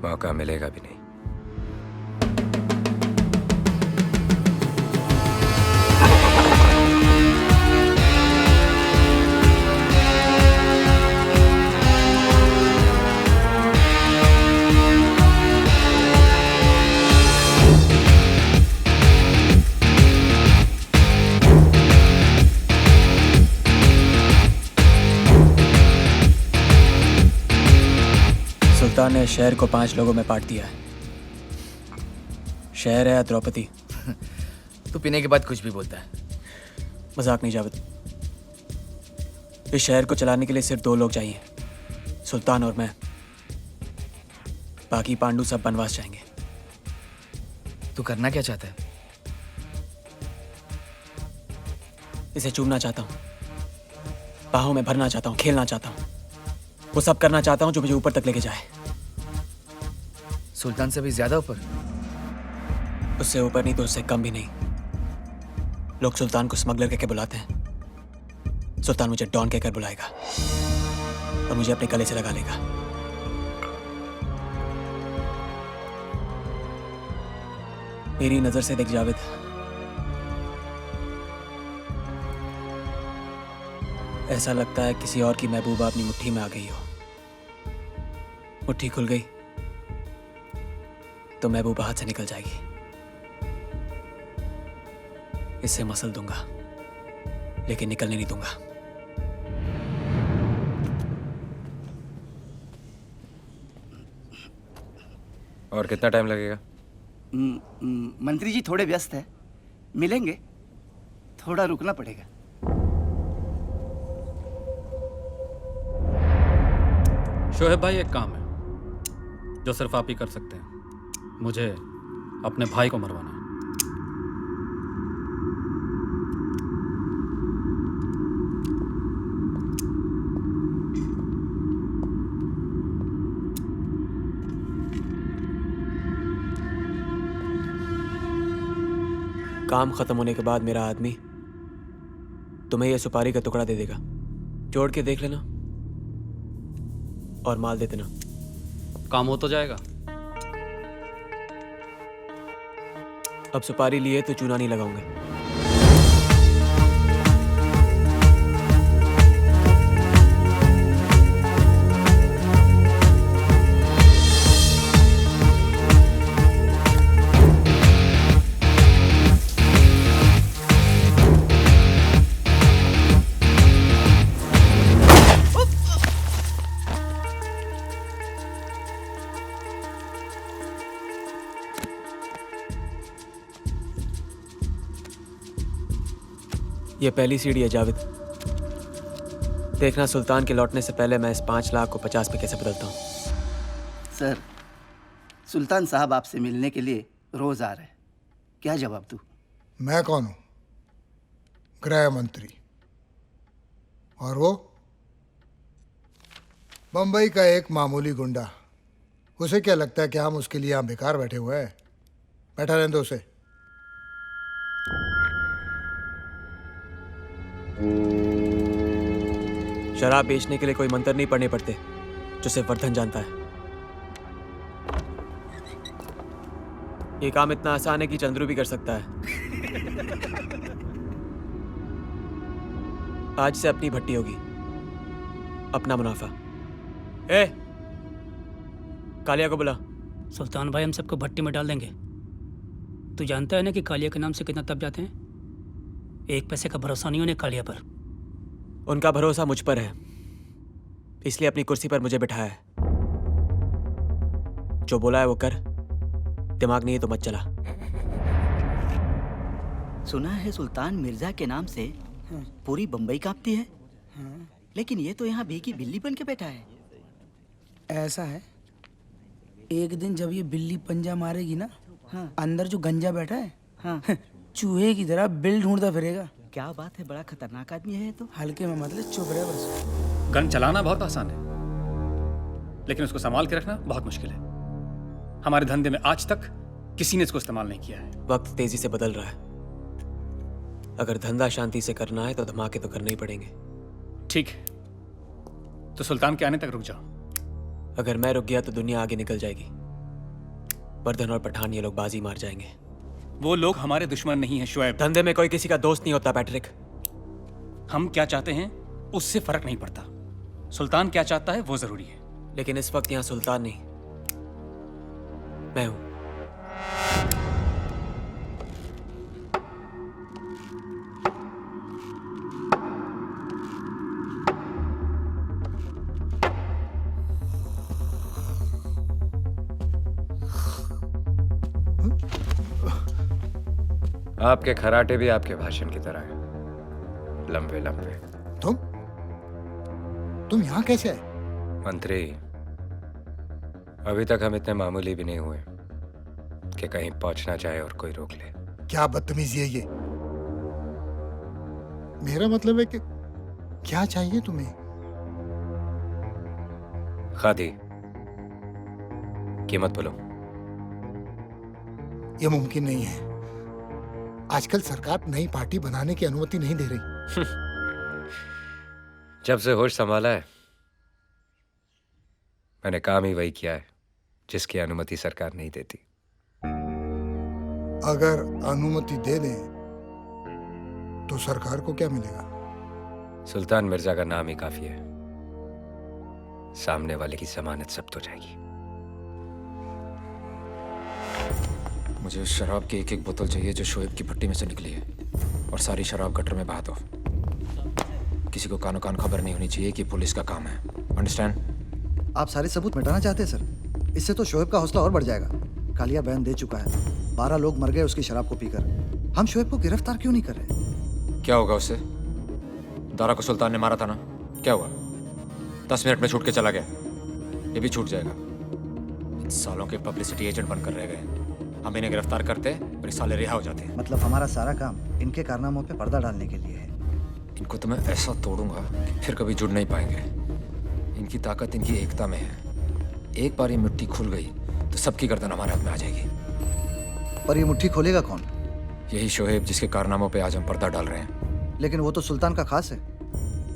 मौका मिलेगा भी नहीं। सुल्तान ने शहर को 5 लोगों में बांट दिया है। शहर है या द्रौपदी। तू पीने के बाद कुछ भी बोलता है। मजाक नहीं जावेद। इस शहर को चलाने के लिए सिर्फ 2 लोग चाहिए, सुल्तान और मैं। बाकी पांडु सब बनवास जाएंगे। तू करना क्या चाहता है? इसे चूमना चाहता हूँ, बाहों में भरना चाहता हूँ, खेलना चाहता हूँ, वो सब करना चाहता हूँ जो मुझे ऊपर तक लेके जाए। सुल्तान से भी ज्यादा ऊपर? उससे ऊपर नहीं तो उससे कम भी नहीं। लोग सुल्तान को स्मगलर कहकर बुलाते हैं, सुल्तान मुझे डॉन कहकर बुलाएगा और मुझे अपने गले से लगा लेगा। मेरी नजर से देख जावेद, ऐसा लगता है किसी और की महबूबा अपनी मुट्ठी में आ गई हो। मुट्ठी खुल गई तो महबूबा हाथ से निकल जाएगी। इससे मसल दूंगा लेकिन निकलने नहीं दूंगा। और कितना टाइम लगेगा? मंत्री जी थोड़े व्यस्त हैं, मिलेंगे, थोड़ा रुकना पड़ेगा। शोहेब भाई, एक काम है जो सिर्फ आप ही कर सकते हैं। मुझे अपने भाई को मरवाना है। काम खत्म होने के बाद मेरा आदमी तुम्हें यह सुपारी का टुकड़ा दे देगा। जोड़ के देख लेना और माल दे देना। काम हो तो जाएगा। अब सुपारी लिए तो चूना नहीं लगाऊंगा। ये पहली सीढ़ी है जावेद। देखना सुल्तान के लौटने से पहले मैं इस 5 लाख को 50 में कैसे बदलता हूँ। सर, सुल्तान साहब आपसे मिलने के लिए रोज आ रहे हैं, क्या जवाब दूं? मैं कौन हूं? गृह मंत्री। और वो बंबई का एक मामूली गुंडा। उसे क्या लगता है कि हम उसके लिए यहाँ बेकार बैठे हुए हैं? बैठा रहने दो उसे। शराब बेचने के लिए कोई मंत्र नहीं पढ़ने पड़ते, जो सिर्फ वर्धन जानता है। ये काम इतना आसान है कि चंद्रू भी कर सकता है। आज से अपनी भट्टी होगी, अपना मुनाफा। ए, कालिया को बुला। सुल्तान भाई, हम सबको भट्टी में डाल देंगे। तू जानता है ना कि कालिया के नाम से कितना तप जाते हैं। एक पैसे का भरोसा नहीं उन्हें कालिया पर। उनका भरोसा मुझ पर है, इसलिए अपनी कुर्सी पर मुझे बिठाया है। जो बोला है वो कर, दिमाग नहीं है तो मत चला। सुना है सुल्तान मिर्जा के नाम से पूरी बंबई कांपती है, लेकिन ये तो यहाँ भीगी बिल्ली बन के बैठा है। ऐसा है, एक दिन जब ये बिल्ली पंजा मारेगी ना, अंदर जो गंजा बैठा है चूहे की तरह बिल ढूंढता फिरेगा। क्या बात है, बड़ा खतरनाक आदमी है तो। हल्के में मतलब चुप रहे बस। गन चलाना बहुत आसान है, लेकिन उसको संभाल के रखना बहुत मुश्किल है। हमारे धंधे में आज तक किसी ने इसको इस्तेमाल नहीं किया है। वक्त तेजी से बदल रहा है। अगर धंधा शांति से करना है तो धमाके तो करने ही पड़ेंगे। ठीक है, तो सुल्तान के आने तक रुक जाओ। अगर मैं रुक गया तो दुनिया आगे निकल जाएगी। वर्धन और पठान ये लोग बाजी मार जाएंगे। वो लोग हमारे दुश्मन नहीं हैं शुएब। धंधे में कोई किसी का दोस्त नहीं होता पैट्रिक। हम क्या चाहते हैं उससे फर्क नहीं पड़ता, सुल्तान क्या चाहता है वो जरूरी है। लेकिन इस वक्त यहाँ सुल्तान नहीं, मैं हूं। आपके खराटे भी आपके भाषण की तरह हैं, लंबे लंबे। तुम यहाँ कैसे आए? मंत्री, अभी तक हम इतने मामूली भी नहीं हुए कि कहीं पहुंचना चाहे और कोई रोक ले। क्या बदतमीजी है ये? मेरा मतलब है कि क्या चाहिए तुम्हें? खादी, कीमत बोलो। ये मुमकिन नहीं है। आजकल सरकार नई पार्टी बनाने की अनुमति नहीं दे रही। जब से होश संभाला है मैंने काम ही वही किया है जिसकी अनुमति सरकार नहीं देती। अगर अनुमति दे दें तो सरकार को क्या मिलेगा? सुल्तान मिर्जा का नाम ही काफी है, सामने वाले की जमानत जब्त हो जाएगी। मुझे शराब की एक बोतल चाहिए जो शोएब की भट्टी में से निकली है, और सारी शराब गटर में बहा दो। किसी को कानो कान खबर नहीं होनी चाहिए कि पुलिस का काम है। अंडरस्टैंड? आप सारे सबूत मिटाना चाहते हैं सर? इससे तो शोएब का हौसला और बढ़ जाएगा। कालिया बयान दे चुका है, 12 लोग मर गए उसकी शराब को पीकर। हम शोएब को गिरफ्तार क्यों नहीं कर रहे? क्या होगा उससे? दारा को सुल्तान ने मारा था ना, क्या हुआ? 10 मिनट में छूट के चला गया, ये भी छूट जाएगा। इन सालों के पब्लिसिटी एजेंट बनकर रह गए। हम इन्हें गिरफ्तार करते और ये साले रिहा हो जाते हैं। मतलब हमारा सारा काम इनके कारनामों पे पर्दा डालने के लिए है। इनको तो मैं ऐसा तोड़ूंगा कि फिर कभी जुड़ नहीं पाएंगे। इनकी ताकत इनकी एकता में है। एक बार ये मिट्टी खुल गई तो सबकी गर्दन हमारे हाथ में आ जाएगी। पर ये मुट्ठी खोलेगा कौन? यही शोएब जिसके कारनामों पे आज हम पर्दा डाल रहे हैं। लेकिन वो तो सुल्तान का खास है।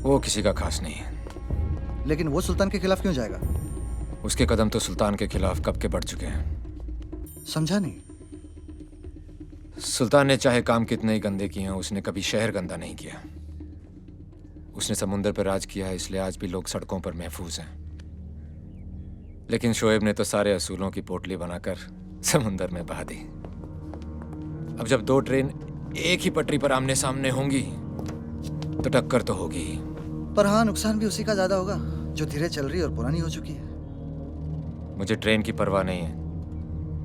वो किसी का खास नहीं है। लेकिन वो सुल्तान के खिलाफ क्यों जाएगा? उसके कदम तो सुल्तान के खिलाफ कब के बढ़ चुके हैं। समझा नहीं। सुल्तान ने चाहे काम कितने ही गंदे किए हैं, उसने कभी शहर गंदा नहीं किया। उसने समुंदर पर राज किया है, इसलिए आज भी लोग सड़कों पर महफूज हैं। लेकिन शोएब ने तो सारे असूलों की पोटली बनाकर समुंदर में बहा दी। अब जब दो ट्रेन एक ही पटरी पर आमने सामने होंगी तो टक्कर तो होगी ही। पर हाँ, नुकसान भी उसी का ज्यादा होगा जो धीरे चल रही और पुरानी हो चुकी है। मुझे ट्रेन की परवाह नहीं है,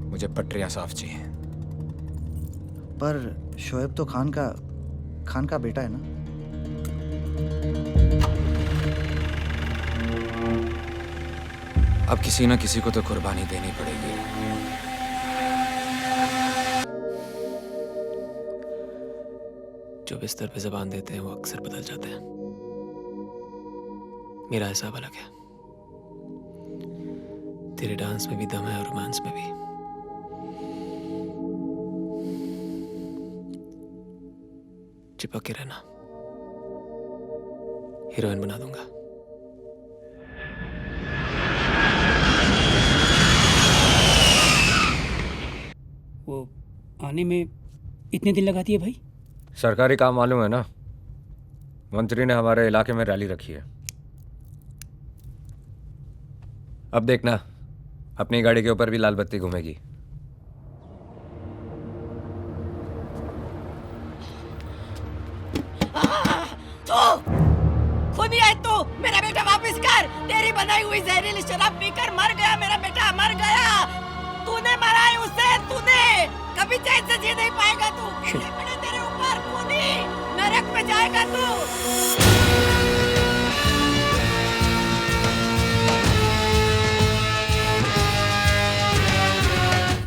मुझे पटरियां साफ चाहिए। पर शोएब तो खान का बेटा है ना। अब किसी न किसी को तो कुर्बानी देनी पड़ेगी। जो बिस्तर पे जबान देते हैं वो अक्सर बदल जाते हैं। मेरा हिसाब अलग है। तेरे डांस में भी दम है और रोमांस में भी। चिपक के रहना, हीरोइन बना दूंगा। वो आने में इतने दिन लगाती है भाई? सरकारी काम मालूम है ना, मंत्री ने हमारे इलाके में रैली रखी है। अब देखना, अपनी गाड़ी के ऊपर भी लाल बत्ती घूमेगी। खूनी है तू, मेरा बेटा वापस कर। तेरी बनाई हुई जहरीली शराब पीकर मर गया मेरा बेटा, मर गया। तूने मारा है उसे, तूने। कभी चैन से जी नहीं पाएगा तू। कैसे पड़े तेरे ऊपर खूनी, नरक में जाएगा तू।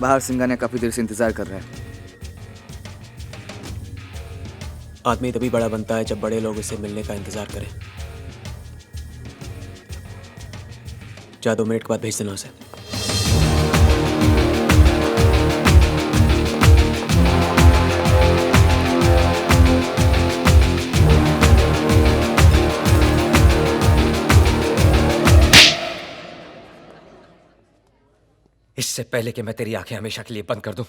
बाहर सिंगानिया काफी देर से इंतजार कर रहा है। आदमी तभी बड़ा बनता है जब बड़े लोग उसे मिलने का इंतजार करें। जा 2 मिनट के बाद भेज देना उसे। इससे पहले कि मैं तेरी आंखें हमेशा के लिए बंद कर दूं,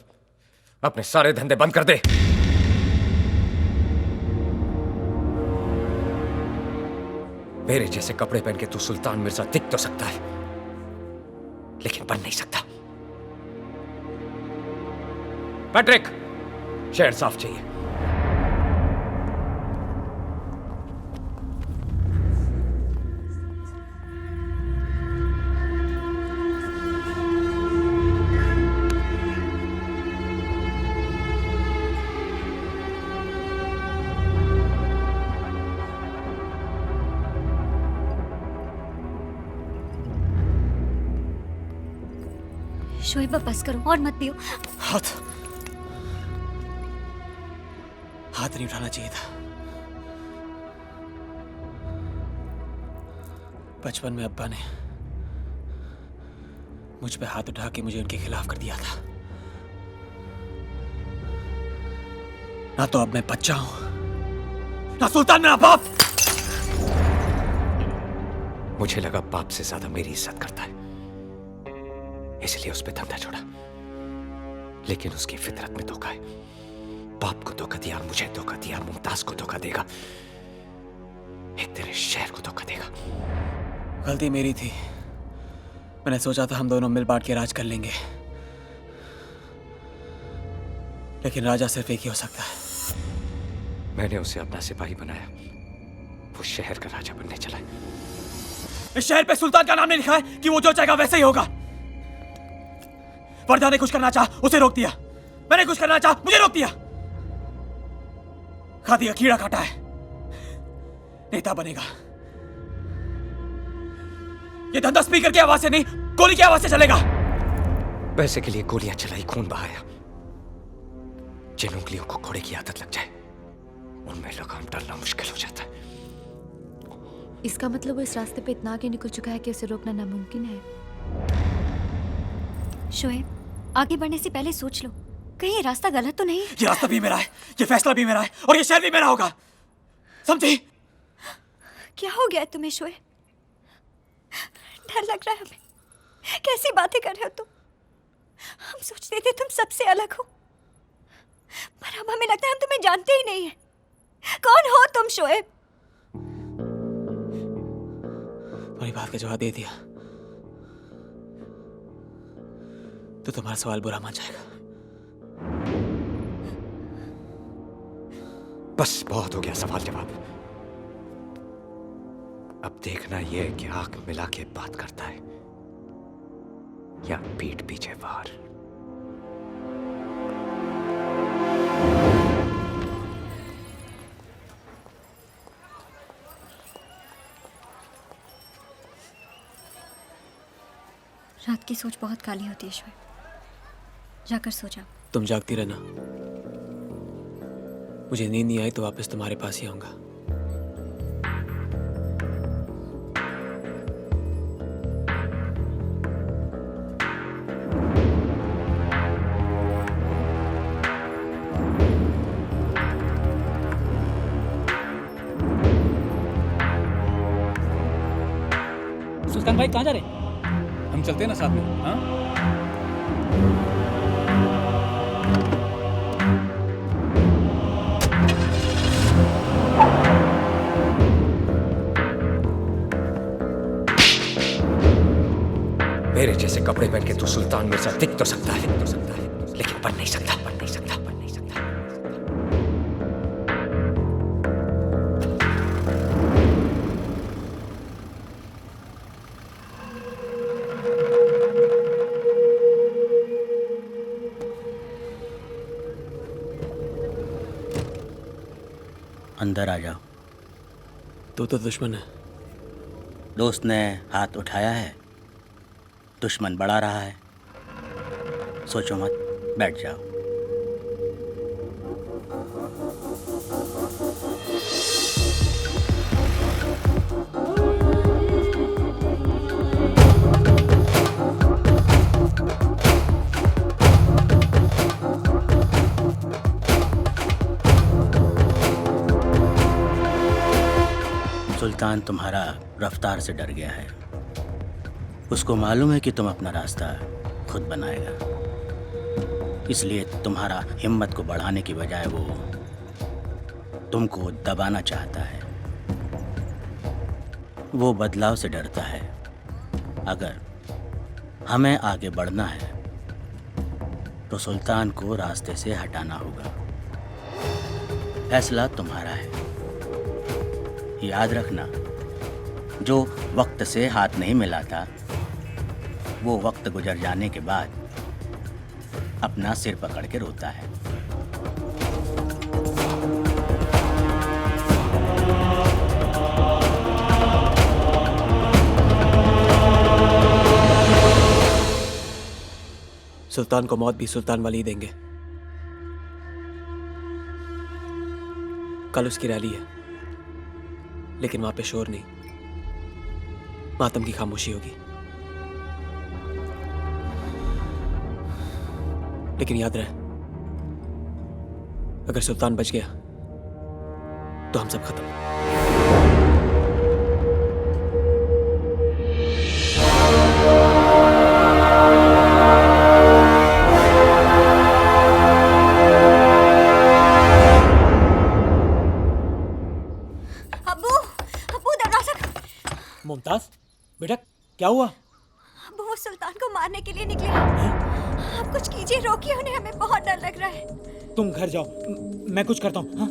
अपने सारे धंधे बंद कर दे। मेरे जैसे कपड़े पहन के तू सुल्तान मिर्जा दिख तो सकता है, लेकिन बन नहीं सकता। पैट्रिक, शहर साफ चाहिए। शोएब बस करो और मत पियो। हाथ नहीं उठाना चाहिए था। बचपन में अब्बा ने मुझ पे हाथ उठा के मुझे उनके खिलाफ कर दिया था। ना तो अब मैं बच्चा हूं, ना सुल्तान मेरा बाप। मुझे लगा बाप से ज्यादा मेरी इज्जत करता है, इसलिए उस पे धंधा छोड़ा। लेकिन उसकी फितरत में धोखा है। बाप को धोखा दिया, मुझे धोखा दिया, मुमताज को धोखा देगा, एक तेरे शहर को धोखा देगा। गलती मेरी थी। मैंने सोचा था हम दोनों मिल बांट के राज कर लेंगे, लेकिन राजा सिर्फ एक ही हो सकता है। मैंने उसे अपना सिपाही बनाया, वो शहर का राजा बनने चला है। इस शहर पे सुल्तान का नाम नहीं लिखा है कि वो जो चाहेगा वैसे ही होगा। वर्दा ने कुछ करना चाहा, उसे रोक दिया। मैंने कुछ करना चाहा, मुझे रोक दिया। खा दिया, कीड़ा काटा है। नेता बनेगा। ये धंधा स्पीकर की आवाज से नहीं, गोली की आवाज से चलेगा। पैसे के लिए गोलियां चलाई, खून बहाया। जिन उंगलियों को घोड़े की आदत लग जाए, उनमें लगाम डालना मुश्किल हो जाता है। इसका मतलब वो इस रास्ते पे इतना आगे निकल चुका है कि उसे रोकना नामुमकिन है। शोएब, आगे बढ़ने से पहले सोच लो। कहीं ये रास्ता गलत तो नहीं? ये रास्ता भी मेरा है, ये फैसला भी मेरा है और ये शहर भी मेरा होगा, समझी? क्या हो गया है तुम्हें शोएब? डर लग रहा है हमें। कैसी बातें कर रहे हो तुम? हम सोचते थे तुम सबसे अलग हो, पर अब हमें लगता है हम तुम्हें जानते ही नहीं है। कौन हो तुम शोएब? तुम्हारी बात का जवाब दे दिया तो तुम्हारा सवाल बुरा मान जाएगा। बस बहुत हो गया सवाल जवाब। अब देखना यह कि आंख मिला के बात करता है या पीठ पीछे वार। रात की सोच बहुत काली होती है शोएब, जाकर सो जाओ। तुम जागती रहना, मुझे नींद नहीं आई तो वापस तुम्हारे पास ही आऊंगा। सुल्तान भाई कहाँ जा रहे हैं? हम चलते हैं ना साथ में, हाँ? मेरे जैसे कपड़े पहन के तू सुल्तान मिर्जा दिख तो सकता है, लेकिन बन नहीं सकता। अंदर आ जाओ। तू तो दुश्मन है। दोस्त ने हाथ उठाया है, दुश्मन बढ़ा रहा है। सोचो मत, बैठ जाओ। सुल्तान तुम्हारा रफ्तार से डर गया है। उसको मालूम है कि तुम अपना रास्ता खुद बनाएगा, इसलिए तुम्हारा हिम्मत को बढ़ाने की बजाय वो तुमको दबाना चाहता है। वो बदलाव से डरता है। अगर हमें आगे बढ़ना है तो सुल्तान को रास्ते से हटाना होगा। फैसला तुम्हारा है। याद रखना, जो वक्त से हाथ नहीं मिलाता वो वक्त गुजर जाने के बाद अपना सिर पकड़ के रोता है। सुल्तान को मौत भी सुल्तान वाली ही देंगे। कल उसकी रैली है, लेकिन वहां पे शोर नहीं, मातम की खामोशी होगी। लेकिन याद रहे, अगर सुल्तान बच गया तो हम सब खत्म। मुमताज, बेटा क्या हुआ? अब्बू वो सुल्तान को मारने के लिए निकले हैं। आप कुछ कीजिए, रोकिए उन्हें, हमें बहुत डर लग रहा है। तुम घर जाओ, मैं कुछ करता हूँ। हाँ?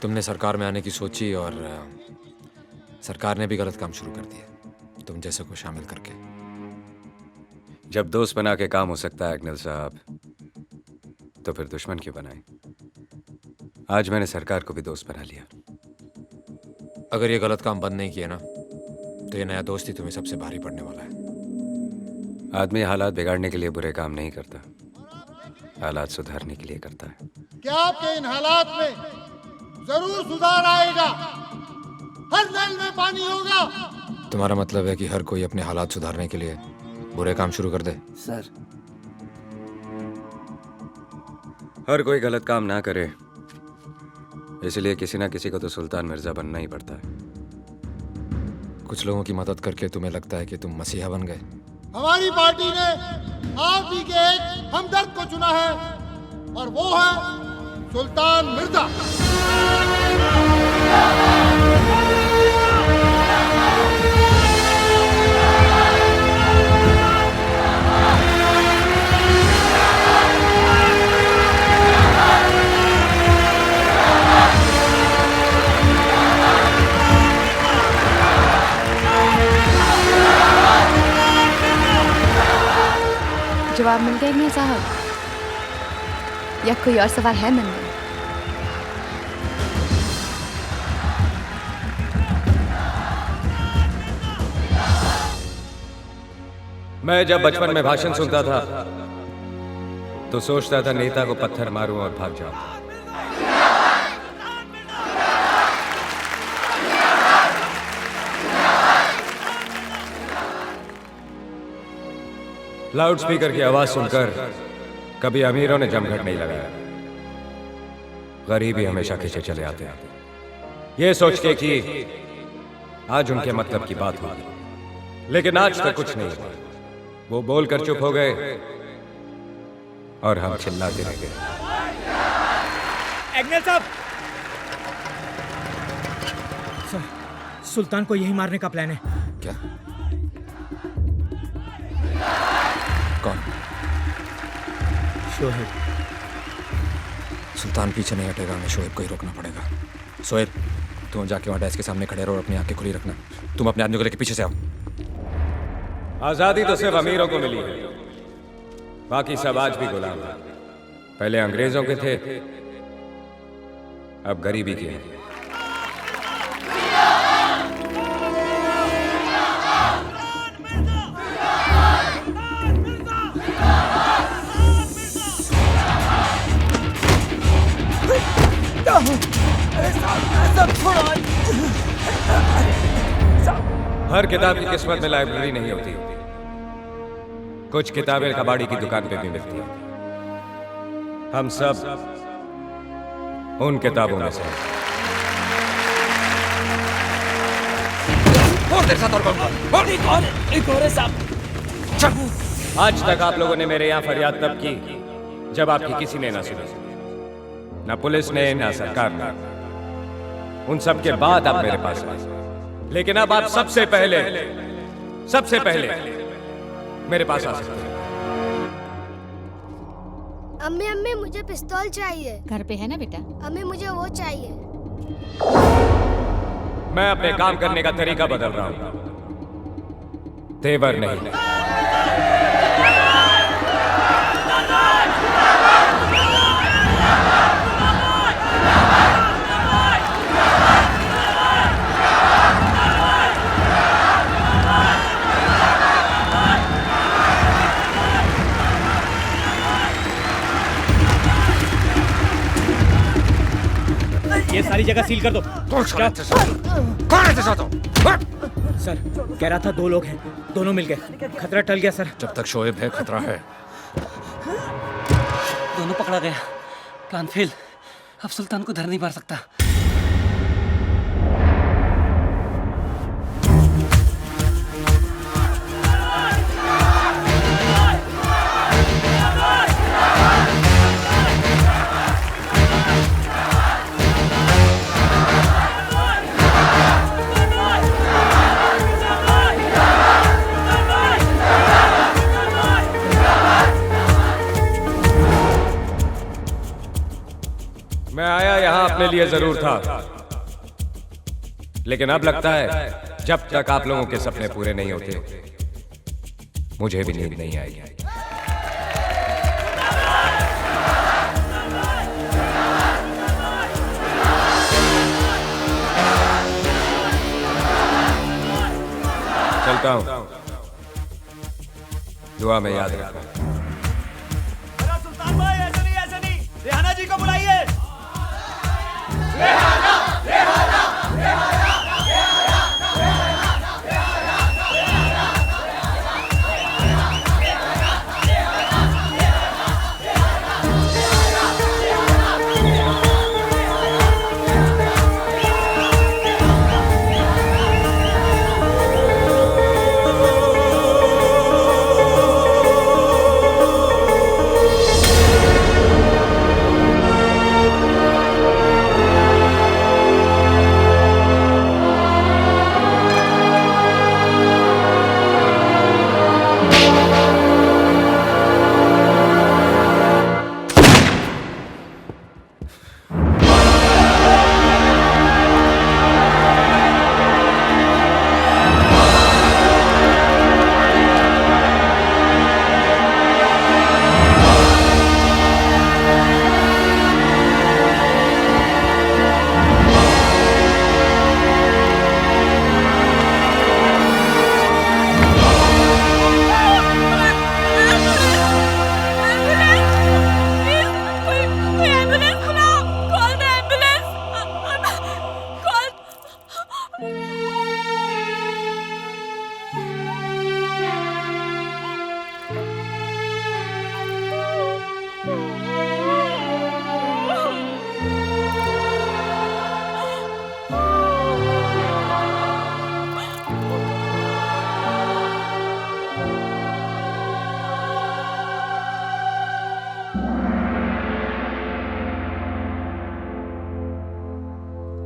तुमने सरकार में आने की सोची और सरकार ने भी गलत काम शुरू कर दिया, तुम जैसे को शामिल करके। जब दोस्त बना के काम हो सकता है अग्निल साहब, तो फिर दुश्मन क्यों बनाए? आज मैंने सरकार को भी दोस्त बना लिया। अगर ये गलत काम बंद नहीं किया ना, तो ये नया दोस्त ही तुम्हें सबसे भारी पड़ने वाला है। आदमी हालात बिगाड़ने के लिए बुरे काम नहीं करता, हालात सुधारने के लिए करता है। क्या आपके इन हालात में जरूर सुधार आएगा? हर नल में पानी होगा। तुम्हारा मतलब है कि हर कोई अपने हालात सुधारने के लिए बुरे काम शुरू कर दे? सर, हर कोई गलत काम ना करे, इसलिए किसी ना किसी को तो सुल्तान मिर्जा बनना ही पड़ता है। कुछ लोगों की मदद करके तुम्हें लगता है कि तुम मसीहा बन गए? हमारी पार्टी ने आप ही के एक हमदर्द को चुना है और वो है सुल्तान मिर्जा। जवाब मिल गया मियां साहब, या कोई और सवाल है मन में? मैं जब बचपन में भाषण सुनता था तो सोचता था नेता को पत्थर मारूं और भाग जाऊं। लाउड स्पीकर की आवाज सुनकर कभी अमीरों ने जमघट नहीं लगाया, गरीबी हमेशा खींचे चले आते हैं, ये सोच के कि आज उनके मतलब की बात होगी। लेकिन आज तक कुछ नहीं हुआ। वो बोलकर चुप हो गए और हम चिल्लाते रह गए। एग्नेल साहब, सर, सुल्तान को यही मारने का प्लान है। क्या? कौन? शोहेब। सुल्तान पीछे नहीं हटेगा, हमें शोएब को ही रोकना पड़ेगा। शोएब, तुम जाके वहां डेस्क के सामने खड़े रहो और अपनी आंखें खुली रखना। तुम अपने आदमी को लेकर पीछे से आओ। आजादी तो सिर्फ अमीरों को मिली है, बाकी सब आज भी गुलाम हैं। पहले अंग्रेजों के थे, अब गरीबी के हैं। हर किताब की किस्मत में लाइब्रेरी नहीं होती, कुछ किताबें कबाड़ी की दुकान पे भी मिलती हैं। हम सब उन किताबों में से हैं। एक और है साहब। आज तक आप लोगों ने मेरे यहाँ फरियाद तब की जब आपकी किसी ने ना सुनी, ना पुलिस ने, ना सरकार ने। उन सब के बाद आप मेरे पास आए, लेकिन अब आप सबसे पहले मेरे पास आ सकते हैं। अम्मी अम्मी मुझे पिस्तौल चाहिए। घर पे है ना बेटा? अम्मी मुझे वो चाहिए। मैं अपने काम करने का तरीका बदल रहा हूं, तेवर नहीं। ये सारी जगह सील कर दो। सर, कह रहा था 2 लोग हैं, दोनों मिल गए, खतरा टल गया सर। जब तक शोएब है खतरा है। दोनों पकड़ा गया, प्लान फेल। अब सुल्तान को धर नहीं मार सकता। मैं आया यहाँ अपने लिए जरूर था, लेकिन अब लगता है जब तक आप लोगों के सपने पूरे नहीं होते, मुझे भी नींद नहीं आएगी। चलता हूं। दुआ में याद रखो। सुल्तान भाई ऐसे नहीं, रेहाना जी को बुलाइए। रेहाना, रेहाना, रेहाना।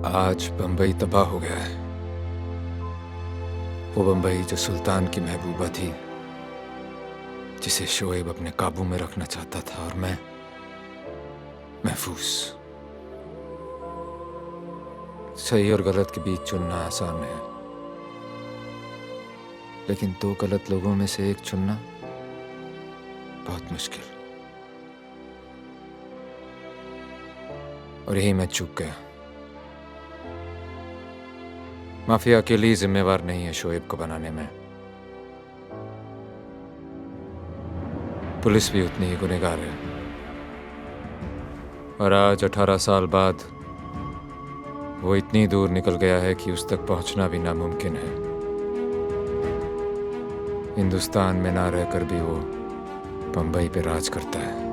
आज बंबई तबाह हो गया है। वो बंबई जो सुल्तान की महबूबा थी, जिसे शोएब अपने काबू में रखना चाहता था, और मैं महफूज। सही और गलत के बीच चुनना आसान है, लेकिन दो गलत लोगों में से एक चुनना बहुत मुश्किल। और यही मैं चूक गया। माफिया अकेली ही जिम्मेवार नहीं है शोएब को बनाने में, पुलिस भी उतनी ही गुनहगार है। और आज 18 साल बाद वो इतनी दूर निकल गया है कि उस तक पहुंचना भी नामुमकिन है। हिंदुस्तान में ना रहकर भी वो बंबई पे राज करता है।